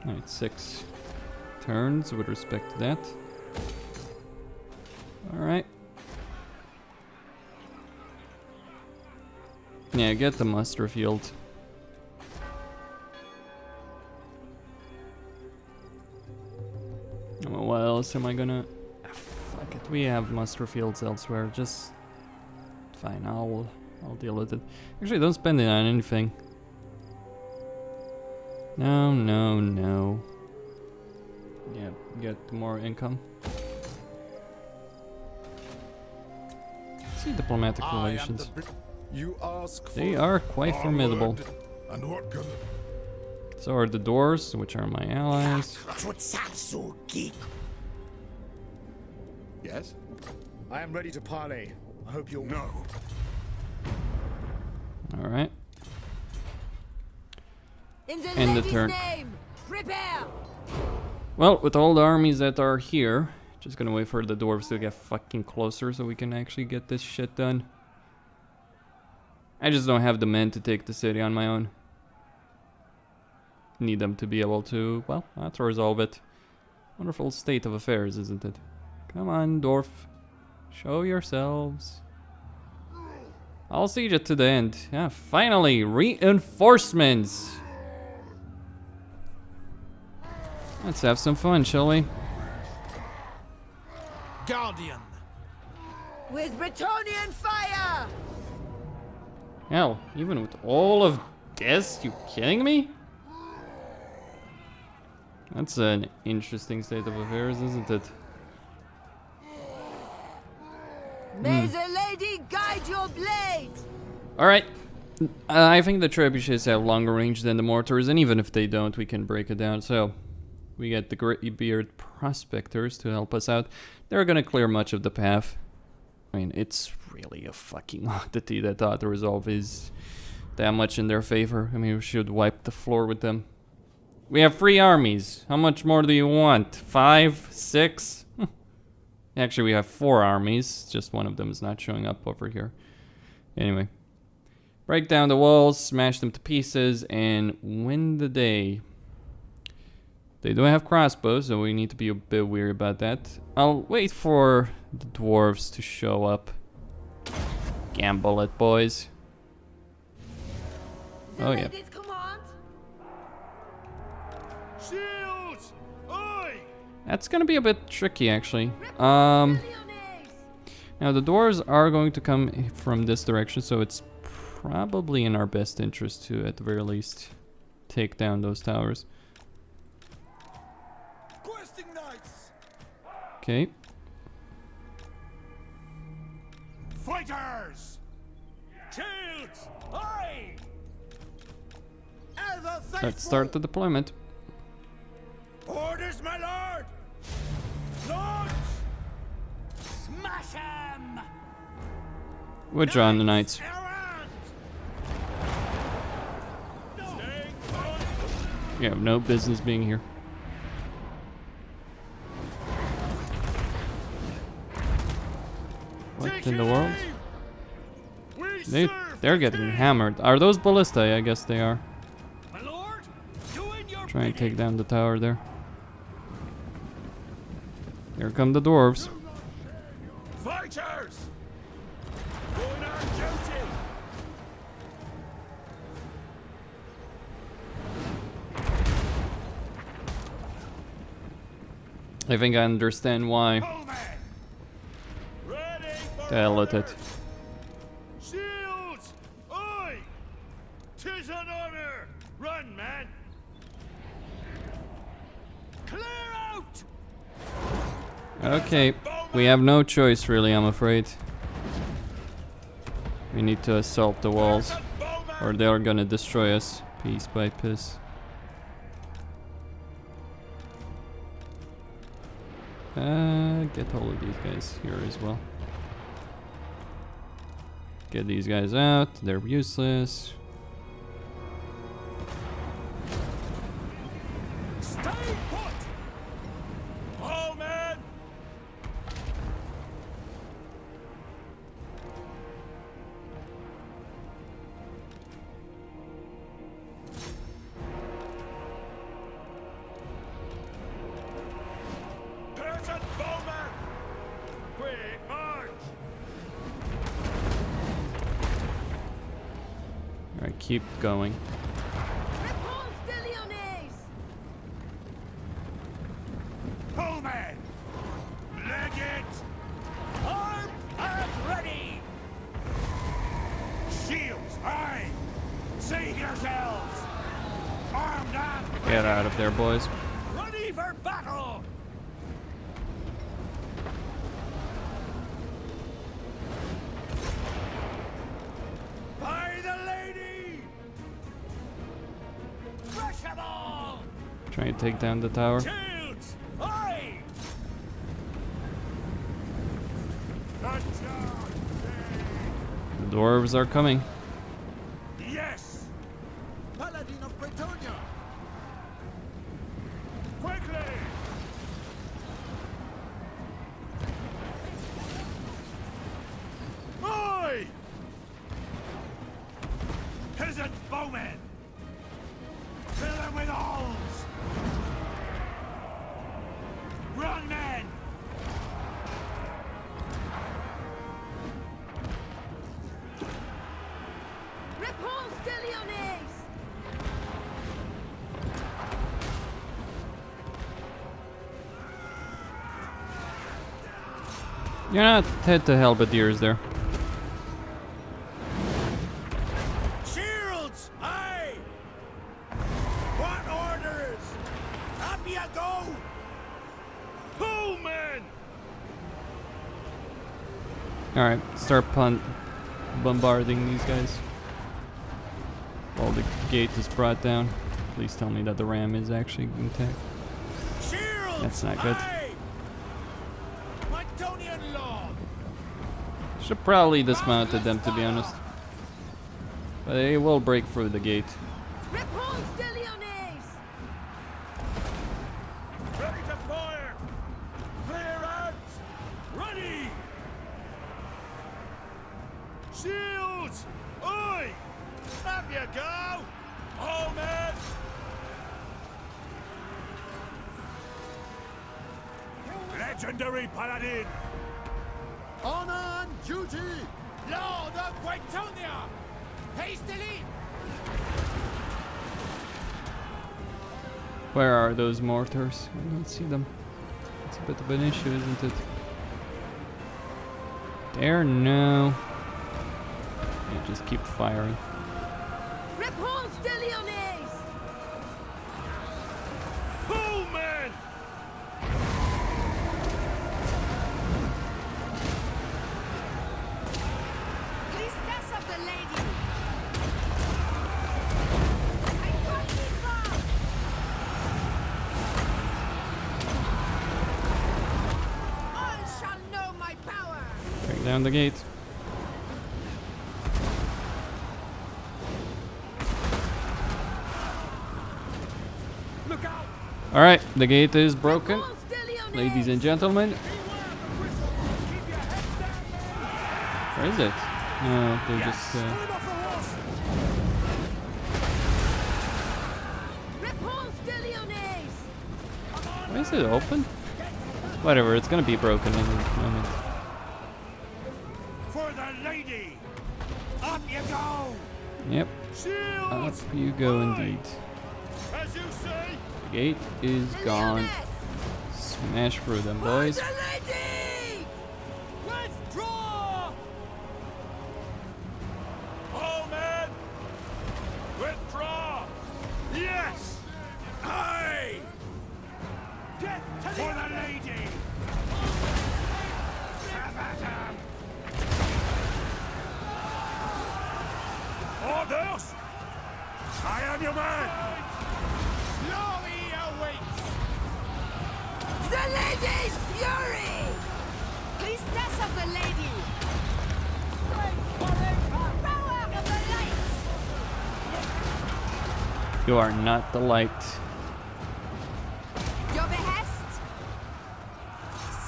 Alright, 6 turns with respect to that. Alright. Yeah, get the muster field. Oh, what else am I gonna... fuck it, we have muster fields elsewhere. Just... fine, I'll deal with it. Actually, don't spend it on anything. No, no, no. Yeah, get more income. See diplomatic relations. You ask for They are quite our formidable. word, and what can So are the dwarves, which are my allies. Yes? I am ready to parley. I hope you'll... No. Alright. In the End the lady's turn. name, prepare! Well, with all the armies that are here, just gonna wait for the dwarves to get fucking closer so we can actually get this shit done. I just don't have the men to take the city on my own. Need them to be able to, well, that's to resolve it. Wonderful state of affairs, isn't it? Come on, dwarf. Show yourselves. I'll siege it to the end. Yeah, finally, reinforcements. Let's have some fun, shall we? Guardian. With Bretonnian fire! Hell, even with all of this, you kidding me? That's an interesting state of affairs, isn't it? May the lady guide your blade! Alright. I think the trebuchets have longer range than the mortars, and even if they don't, we can break it down. So, we get the Greybeard Prospectors to help us out. They're gonna clear much of the path. I mean, it's really a fucking oddity that the resolve is that much in their favor. I mean, we should wipe the floor with them. We have 3 armies. How much more do you want? 5? 6? Actually, we have 4 armies. Just one of them is not showing up over here. Anyway. Break down the walls, smash them to pieces, and win the day. They do have crossbows, so we need to be a bit weary about that. I'll wait for the dwarves to show up. Gamble it, boys. The Oh, yeah. lady's command? Shields! Oi! That's gonna be a bit tricky, actually. Lyonesse! Now the dwarves are going to come from this direction, so it's probably in our best interest to, at the very least, take down those towers. Questing knights! Okay. Fighters! Shields! Oi! Ever faithful! Let's start the deployment. Orders, my lord! Launch! Smash him! We're drawing the knights. You have no business being here. What in the world? They're getting hammered. Are those ballistae? I guess they are. My lord, do in your Try and take down the tower there. Here come the dwarves. Fighters! Doing our duty! I think I understand why. Bowman! Ready for The hell with order! it. Shields! Oi! 'Tis an honor! Run, man! Clear out! Okay, we have no choice really, I'm afraid. We need to assault the walls, or they're gonna destroy us piece by piece. Get all of these guys here as well. Get these guys out, they're useless. Stay put! All men! Peasant bowman! Quick march! Alright, keep going. Repanse de Lyonesse! Bowman! Leg it! Armed and ready! Shields, aye! Save yourselves! Armed and Get out of there, boys. ready for battle! By the lady! Crush 'em all! Try and take down the tower. Shields, aye! Not The dwarves are coming. yes! Paladin of Bretonnia! Quickly! Oi! Peasant bowmen! Fill them with holes! Run, men! Repanse de Lyonesse! You're not head to halberdiers there. Shields! Aye! What orders? Up you go! Bowmen! Alright, start bombarding these guys. While the gate is brought down. Please tell me that the ram is actually intact. Shields! That's not good. Aye! Bretonnian law! Should probably dismounted them, to be honest. But they will break through the gate. Repanse de Lyonesse! Ready to fire! Clear out! Ready! Shields! Oi! Up you go! All men! Legendary paladin! Honor and duty! Lord of Bretonnia! Hastily! Where are those mortars? I don't see them. It's a bit of an issue, isn't it? There, no. Yeah, just keep firing. Repanse de Lyonesse! Bowman! Tristesse of the lady! I got you far! All shall know my power! Bring down the gate. Look out! Alright, the gate is broken. Repanse de Lyonesse! Ladies and gentlemen. Keep your heads down! Where is it? No, they just... Put him off the horse! Repanse de Lyonesse! why is it open? Whatever, it's gonna be broken in a moment. For the lady! Up you go! Yep, up Shields! you go Aye. indeed. As you say! The gate is gone. Lyonesse! Smash through them, For boys. the lady! Withdraw! All men! Withdraw! Yes! Aye! Get to for the lady! Have at 'em! Orders! I am your man! Glory awaits! The lady's fury! Priestess of the lady! Power of the light! You are not the light. Your behest?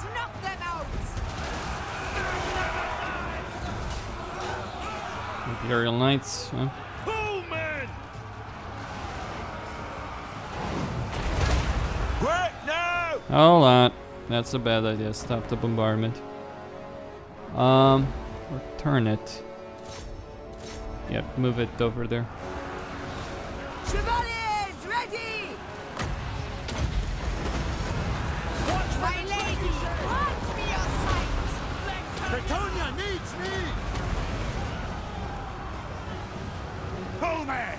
Snuff them out! Imperial Knights. Huh? Pull, men! Quick now! Hold on. That's a bad idea. Stop the bombardment. Return it. Yep, move it over there. Chevaliers, ready! My lady, grant me your sight! Bretonnia needs me! Pull, men!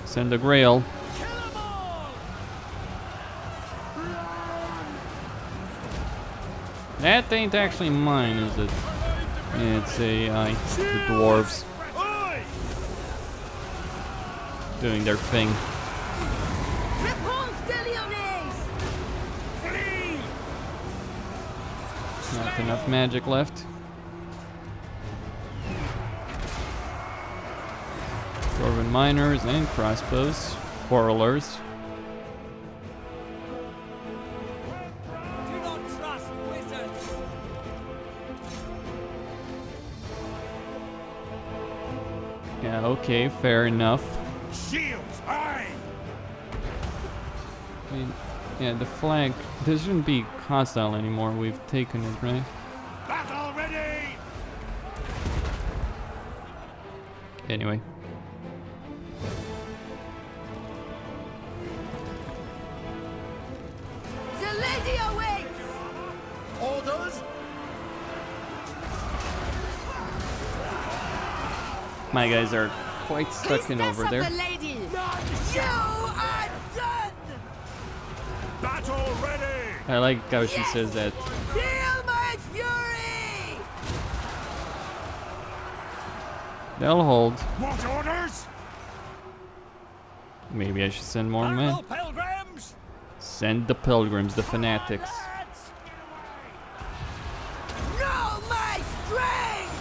Send a Grail. Kill 'em all! That ain't actually mine, is it? It's AI. The dwarves Aye! doing their thing. Repanse de Lyonesse! Flee! Not enough magic left. Dwarven miners and crossbows. Quarrelers. Do not trust wizards! Yeah, okay, fair enough. Shields, aye! I mean, yeah, the flag, this shouldn't be hostile anymore. We've taken it, right? Battle ready! Anyway. The lady awaits! Orders? My guys are quite stuck in Priestess over of there. the lady! You are done! Battle ready! I like how she says that. Feel my fury! They'll hold. What orders? Maybe I should send more men. Pilgrims! Send the pilgrims, the fanatics. Lads! Know my strength!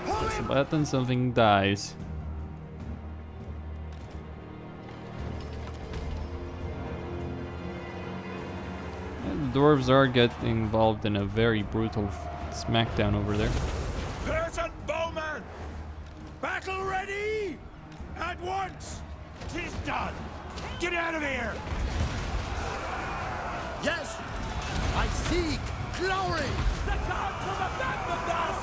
Press a button, something dies. And the dwarves are getting involved in a very brutal smackdown over there. Person bowman! Battle ready! At once! 'Tis done! Get out of here! Yes! I seek glory! The gods have abandoned us!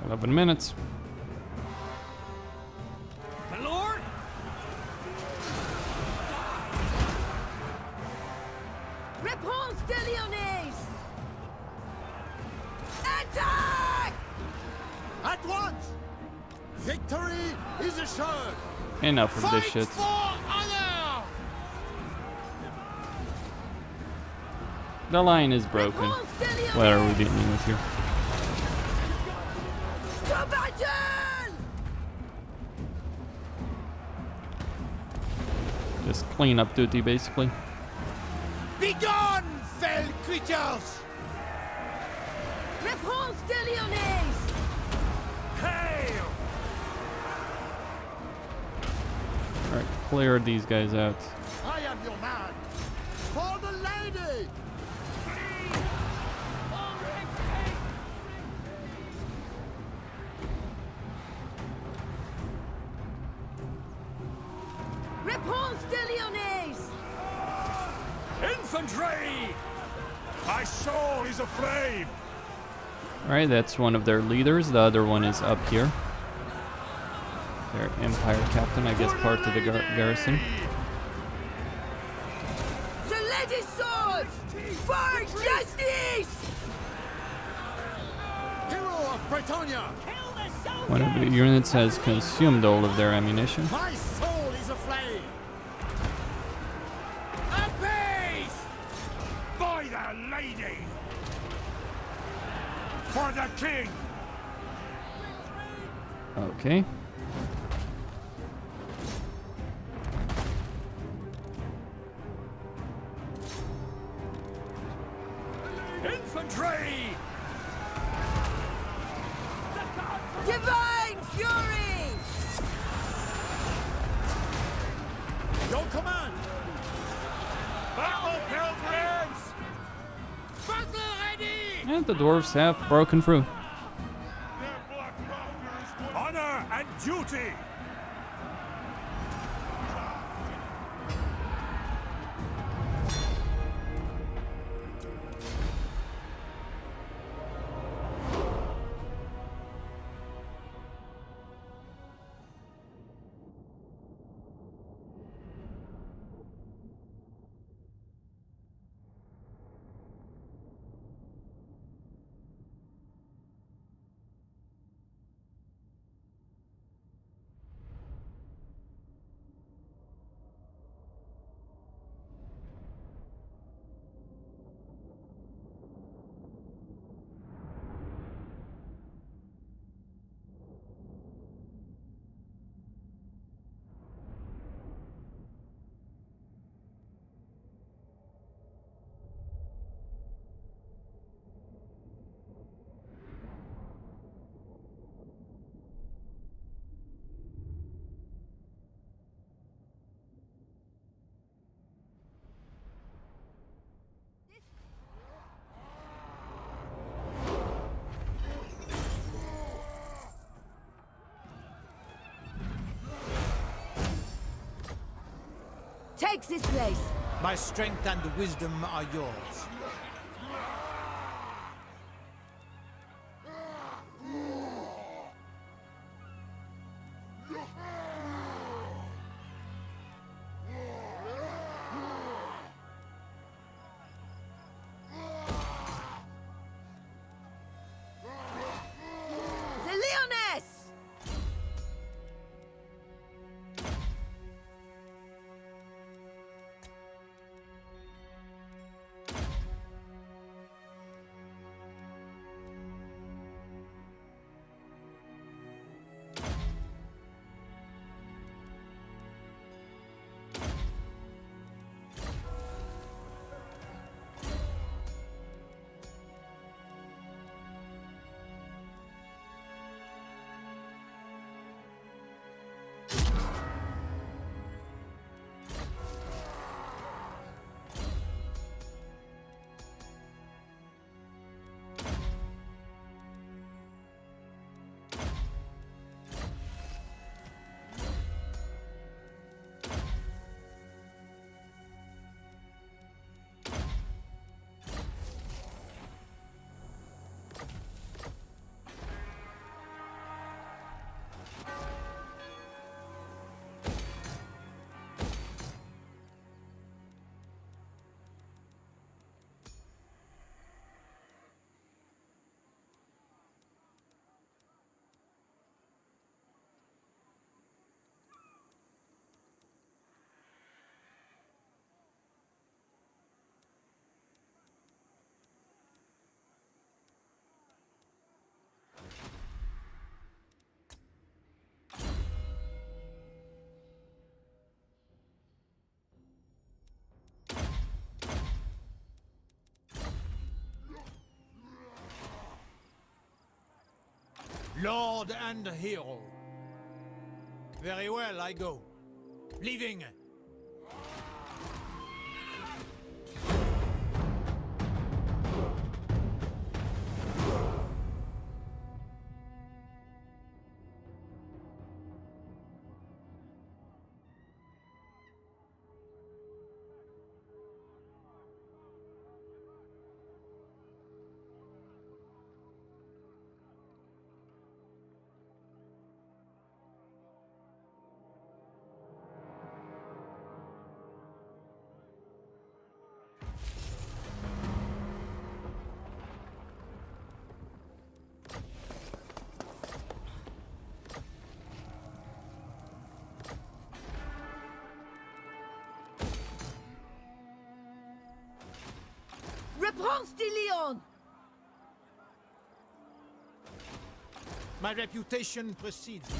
11 minutes. My lord! Repanse de Lyonesse! Attack! At once! Victory is assured! Enough of this shit. For honor! The line is broken. Repanse de Lyonesse! What are we dealing with here? To battle! Just clean up duty, basically. Begone, fell creatures! Repanse de Lyonesse! Hail! Alright, clear these guys out. I am your man! For the lady! My soul is aflame! Alright, that's one of their leaders. The other one is up here. Their Empire captain, I guess part of the garrison. The lady's swords! For justice! Hero of Bretonnia! One of the units has consumed all of their ammunition. My soul is aflame! At peace! By the lady! For the king! Okay. Infantry! Divine fury! Your command! Battle pilgrims! Battle ready! And the dwarves have broken through. Honor and duty! Take this place! My strength and wisdom are yours. The Lyonesse! Lord and hero. Very well, I go. Leaving. Repanse de Lyonesse! My reputation precedes me.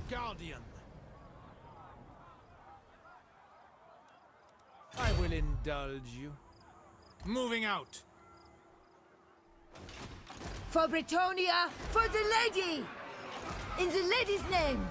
Guardian. I will indulge you. Moving out. For Bretonnia, for the lady! In the lady's name!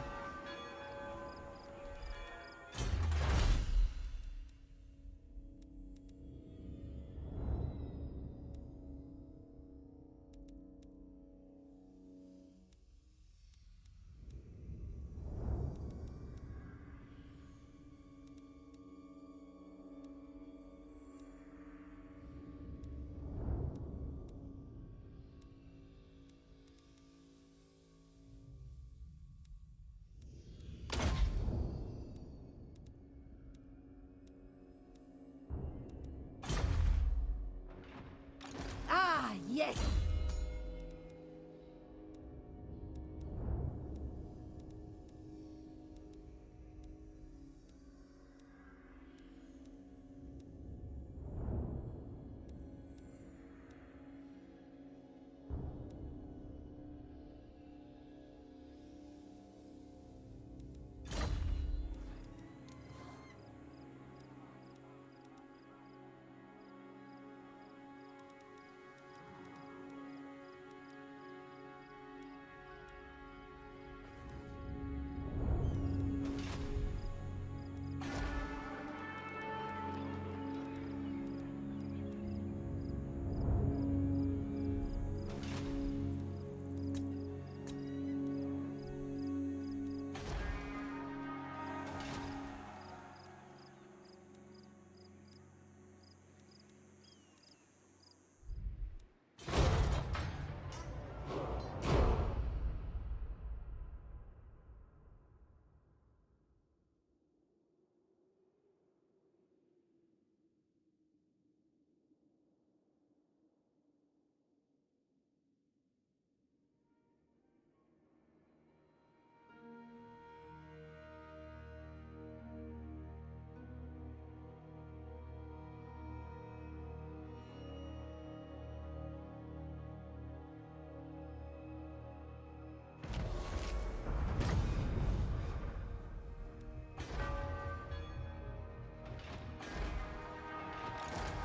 Ah, yes!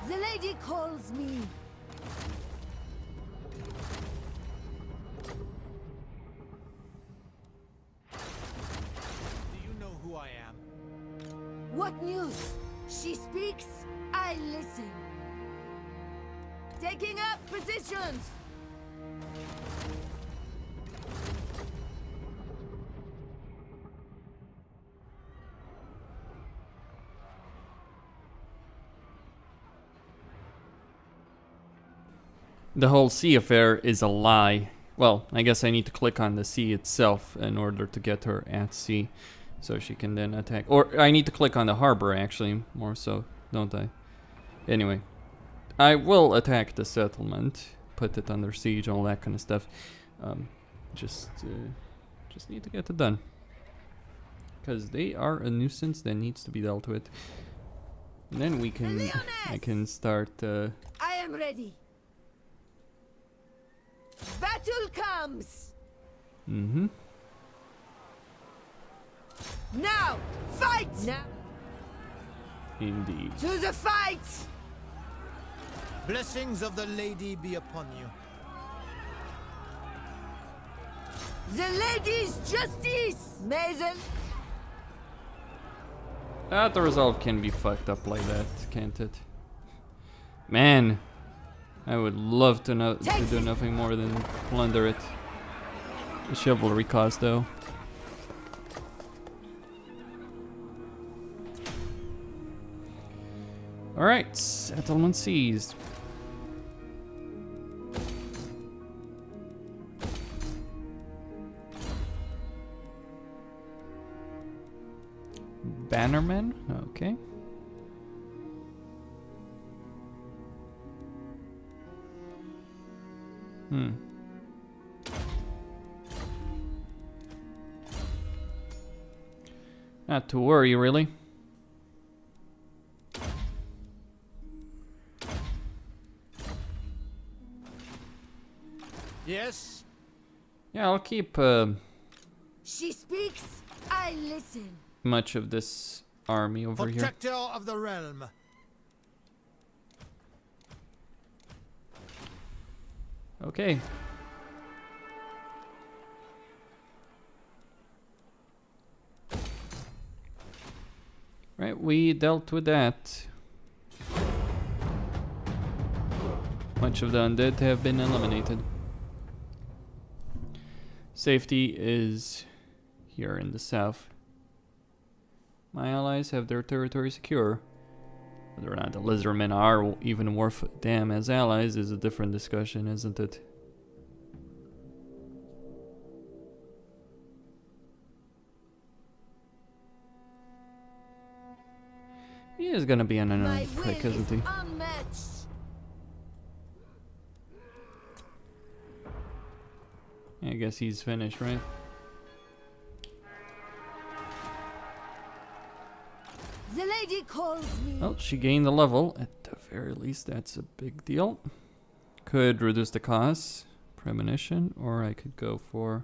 The lady calls me. Do you know who I am? What news? She speaks, I listen. Taking up positions! The whole sea affair is a lie. Well, I guess I need to click on the sea itself in order to get her at sea, so she can then attack. Or I need to click on the harbor, actually, more so, don't I? Anyway, I will attack the settlement, put it under siege, all that kind of stuff. Just need to get it done, because they are a nuisance that needs to be dealt with. And then we can, I can start. I am ready. Battle comes! Mm-hmm. Now! Fight! Now! Indeed. To the fight! Blessings of the lady be upon you. The lady's justice! May the... The result can be fucked up like that, can't it? Man, I would love to do nothing more than plunder it. The chivalry cause, though. Alright, settlement seized. Bannermen? Okay. Not to worry, really. Yes? Yeah, I'll keep She speaks, I listen. much of this army over here. Protector of the realm. Okay. Right, we dealt with that. Much of the undead have been eliminated. Safety is here in the south. My allies have their territory secure. Whether or not the lizardmen are even worth a damn as allies is a different discussion, isn't it? He is gonna be an My annoying will prick, is isn't he? unmatched. I guess he's finished, right? The lady calls me. Well, she gained a level. At the very least, that's a big deal. Could reduce the cost, premonition, or I could go for...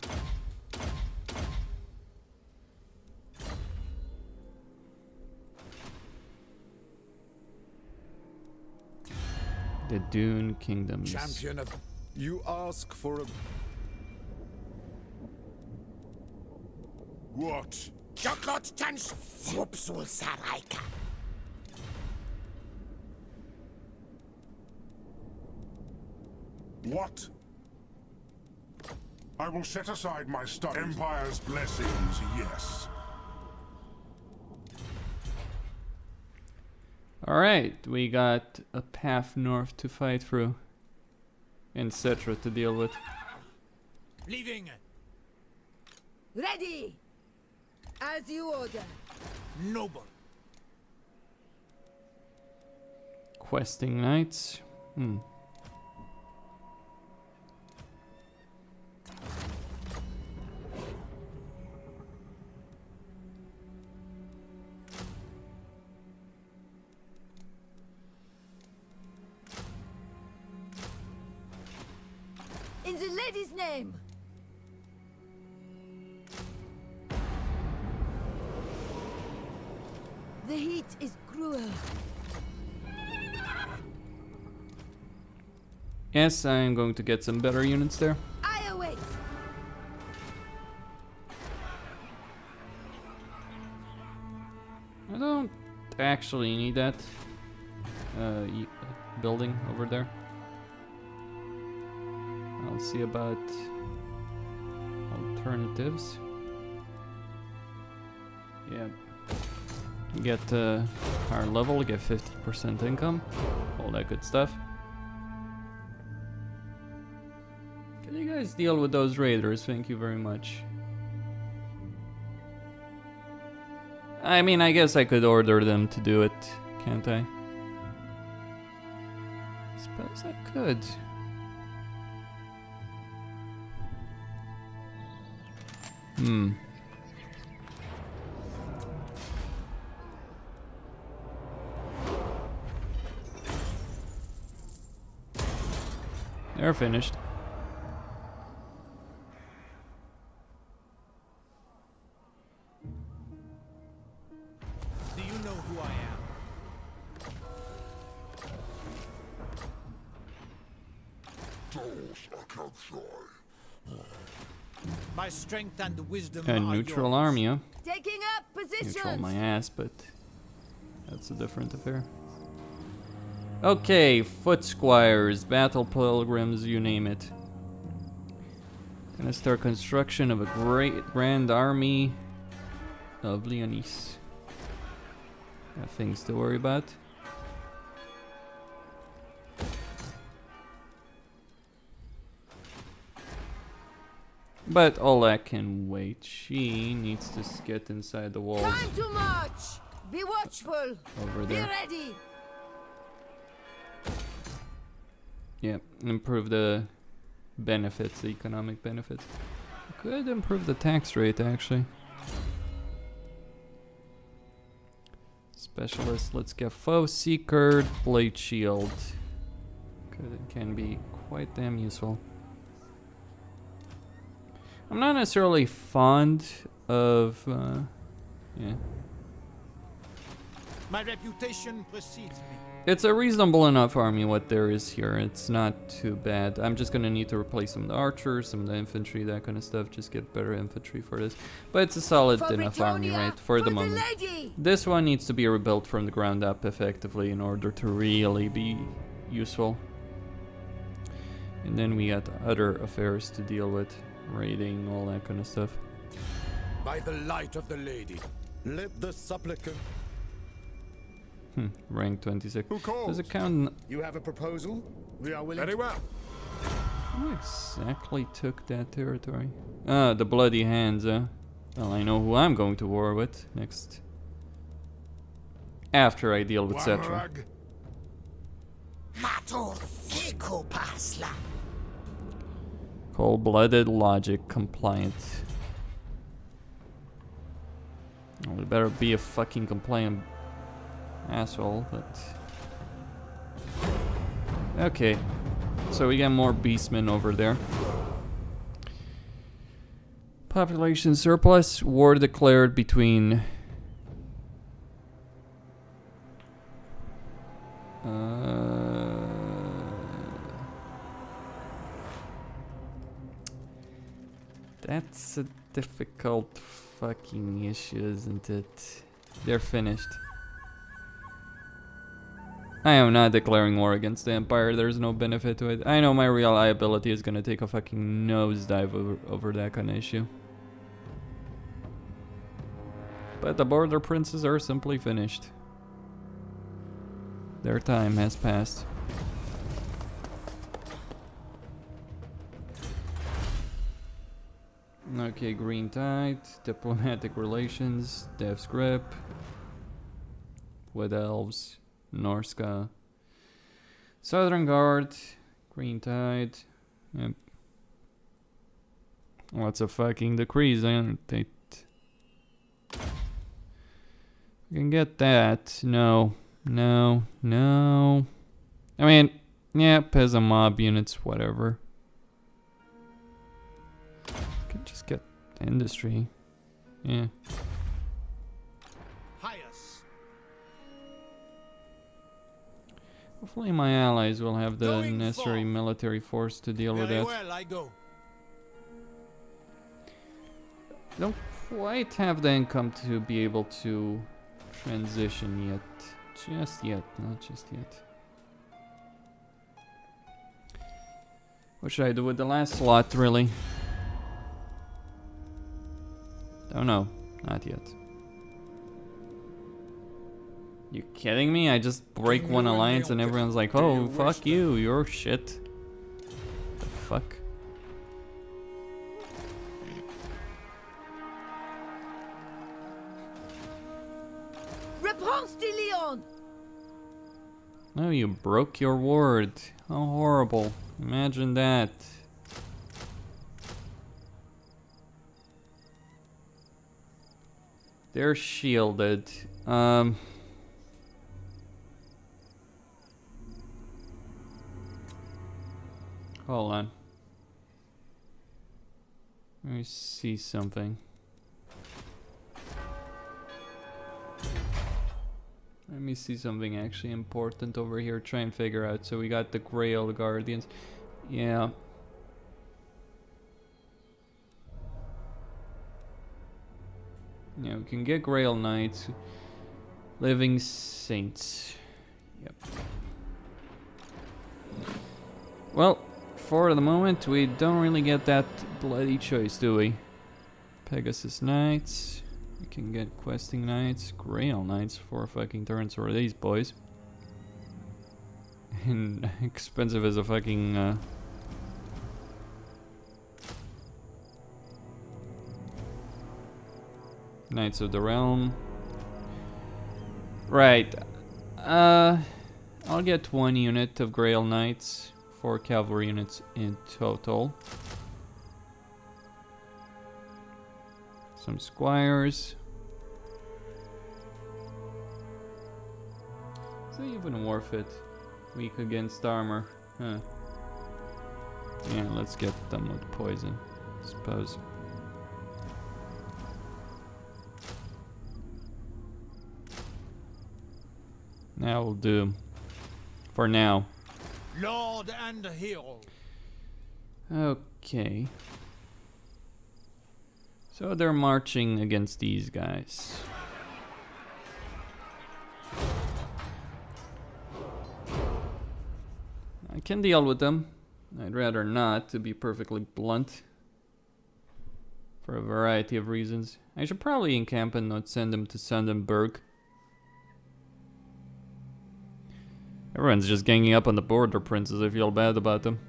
the Dune Kingdoms. Champion of... You ask for a... What? Joklot Tans Fupsul Saraika. What? I will set aside my studies. Empire's blessings, yes. Alright, we got a path north to fight through. And Cetra to deal with. Leaving. Ready! As you order. Noble. Questing knights. In the lady's name. The heat is cruel. Yes, I'm going to get some better units there. I await. I don't actually need that building over there. I'll see about alternatives. Yeah. Get higher level, get 50% income, all that good stuff. Can you guys deal with those raiders? Thank you very much. I mean, I guess I could order them to do it, can't I? Suppose I could. They're finished. Do you know who I am? My strength and wisdom A are neutral yours. army, huh? Taking up positions. Neutral my ass, but that's a different affair. Okay, foot squires, battle pilgrims, you name it. Gonna start construction of a grand army of Lyonesse. Got things to worry about. But all that can wait. She needs to get inside the walls Time to march. Be watchful. over Be there. ready. Yeah, improve the benefits, the economic benefits. Could improve the tax rate actually. Specialist. Let's get Foe Seeker, Blade Shield. Because it can be quite damn useful. I'm not necessarily fond of, yeah. My reputation precedes me. It's a reasonable enough army what there is here. It's not too bad. I'm just gonna need to replace some of the archers, some of the infantry, that kind of stuff. Just get better infantry for this. But it's a solid enough army, right? For the moment. This one needs to be rebuilt from the ground up effectively in order to really be useful. And then we got other affairs to deal with. Raiding, all that kind of stuff. By the light of the lady, let the supplicant. Rank 26. Who calls? Does it count? You have a proposal? We are willing. Very well. Who exactly took that territory? Ah, the Bloody Hands, Well, I know who I'm going to war with next. After I deal with Cetra. Cold-blooded logic compliant. Well, it better be a fucking compliant asshole, but... Okay. So we got more beastmen over there. Population surplus. War declared between... That's a difficult fucking issue, isn't it? They're finished. I am not declaring war against the Empire. There's no benefit to it. I know my reliability is gonna take a fucking nosedive over that kind of issue. But the border princes are simply finished. Their time has passed. Okay, Green Tide, diplomatic relations, Death's Grip, Wood Elves, Norska, Southern Guard, Green Tide. Yep. Lots of fucking decrees, aren't they? We can get that. No. No. No. I mean, yeah, peasant mob units, whatever. Can just get industry. Yeah. Hopefully my allies will have the necessary military force to deal with that. Well, I go. Don't quite have the income to be able to transition yet. Just yet, not just yet. What should I do with the last slot, really? Don't know. Not yet. You kidding me? I just break one alliance and everyone's like, oh, fuck you, you're shit. The fuck? Repanse de Lyonesse! Oh, you broke your word. How horrible. Imagine that. They're shielded. Hold on. Let me see something. Let me see something actually important over here. Try and figure out. So we got the Grail Guardians. Yeah. Yeah, we can get Grail Knights. Living Saints. Yep. Well, for the moment, we don't really get that bloody choice, do we? Pegasus Knights. We can get Questing Knights. Grail Knights. 4 fucking turns for these boys. And expensive as a fucking... Knights of the Realm. Right. I'll get 1 unit of Grail Knights. 4 cavalry units in total. Some squires. it even worth it? Weak against armor. Huh. Yeah, let's get them with poison, I suppose. That will do. For now. Lord and hero. Okay. So they're marching against these guys. I can deal with them. I'd rather not, to be perfectly blunt. For a variety of reasons. I should probably encamp and not send them to Sundenberg. Everyone's just ganging up on the border princes. I feel bad about them.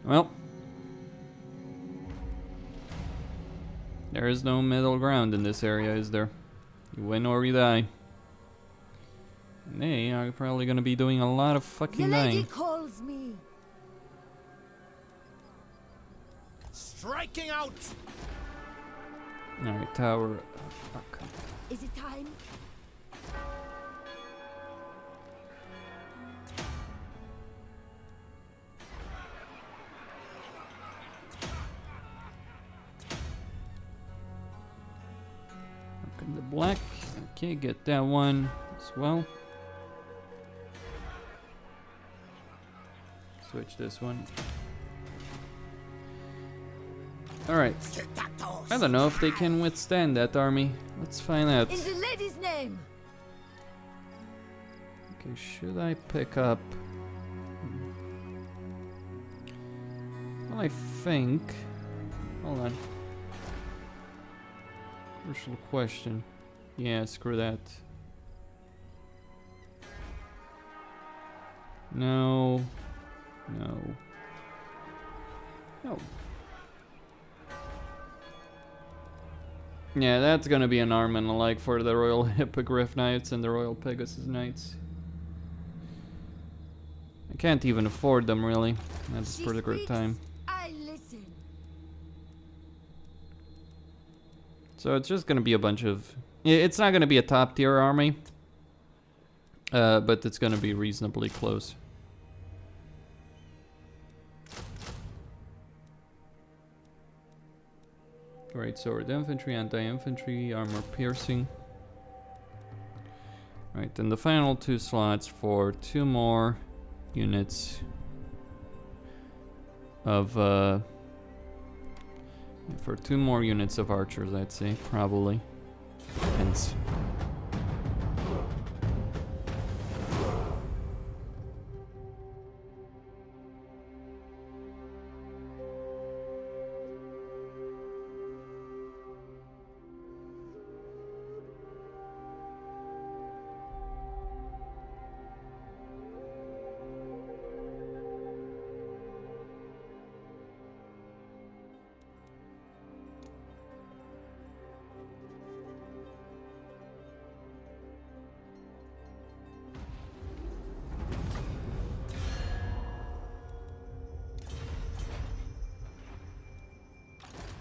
Well. There is no middle ground in this area, is there? You win or you die. And they are probably gonna be doing a lot of fucking The lady dying. calls me. Striking out. Alright, tower. Okay. Is it time? Okay, the black. Okay, get that one as well. Switch this one. Alright. I don't know if they can withstand that army. Let's find out. In the lady's name. Okay, should I pick up? Well, I think. Hold on. Crucial question. Yeah, screw that. No. No. No. Yeah, that's gonna be an arm and a leg for the Royal Hippogriff Knights and the Royal Pegasus Knights. I can't even afford them, really. That's She a pretty great speaks, time. I listen. So it's just gonna be a bunch of... It's not gonna be a top tier army. But it's gonna be reasonably close. Great sword infantry, anti-infantry, armor piercing. Right, then the final 2 slots for 2 more units of for 2 more units of archers, I'd say, probably. Depends.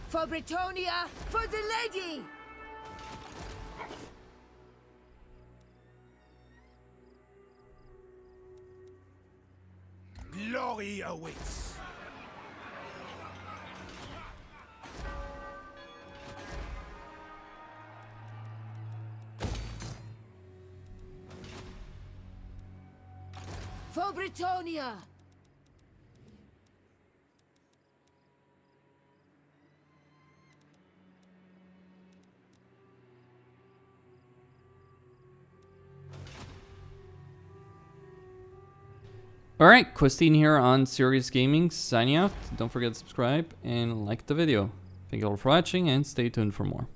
For Bretonnia, for the lady! Glory awaits. For Bretonnia! Alright, Questine here on Serious Gaming, signing out. Don't forget to subscribe and like the video. Thank you all for watching and stay tuned for more.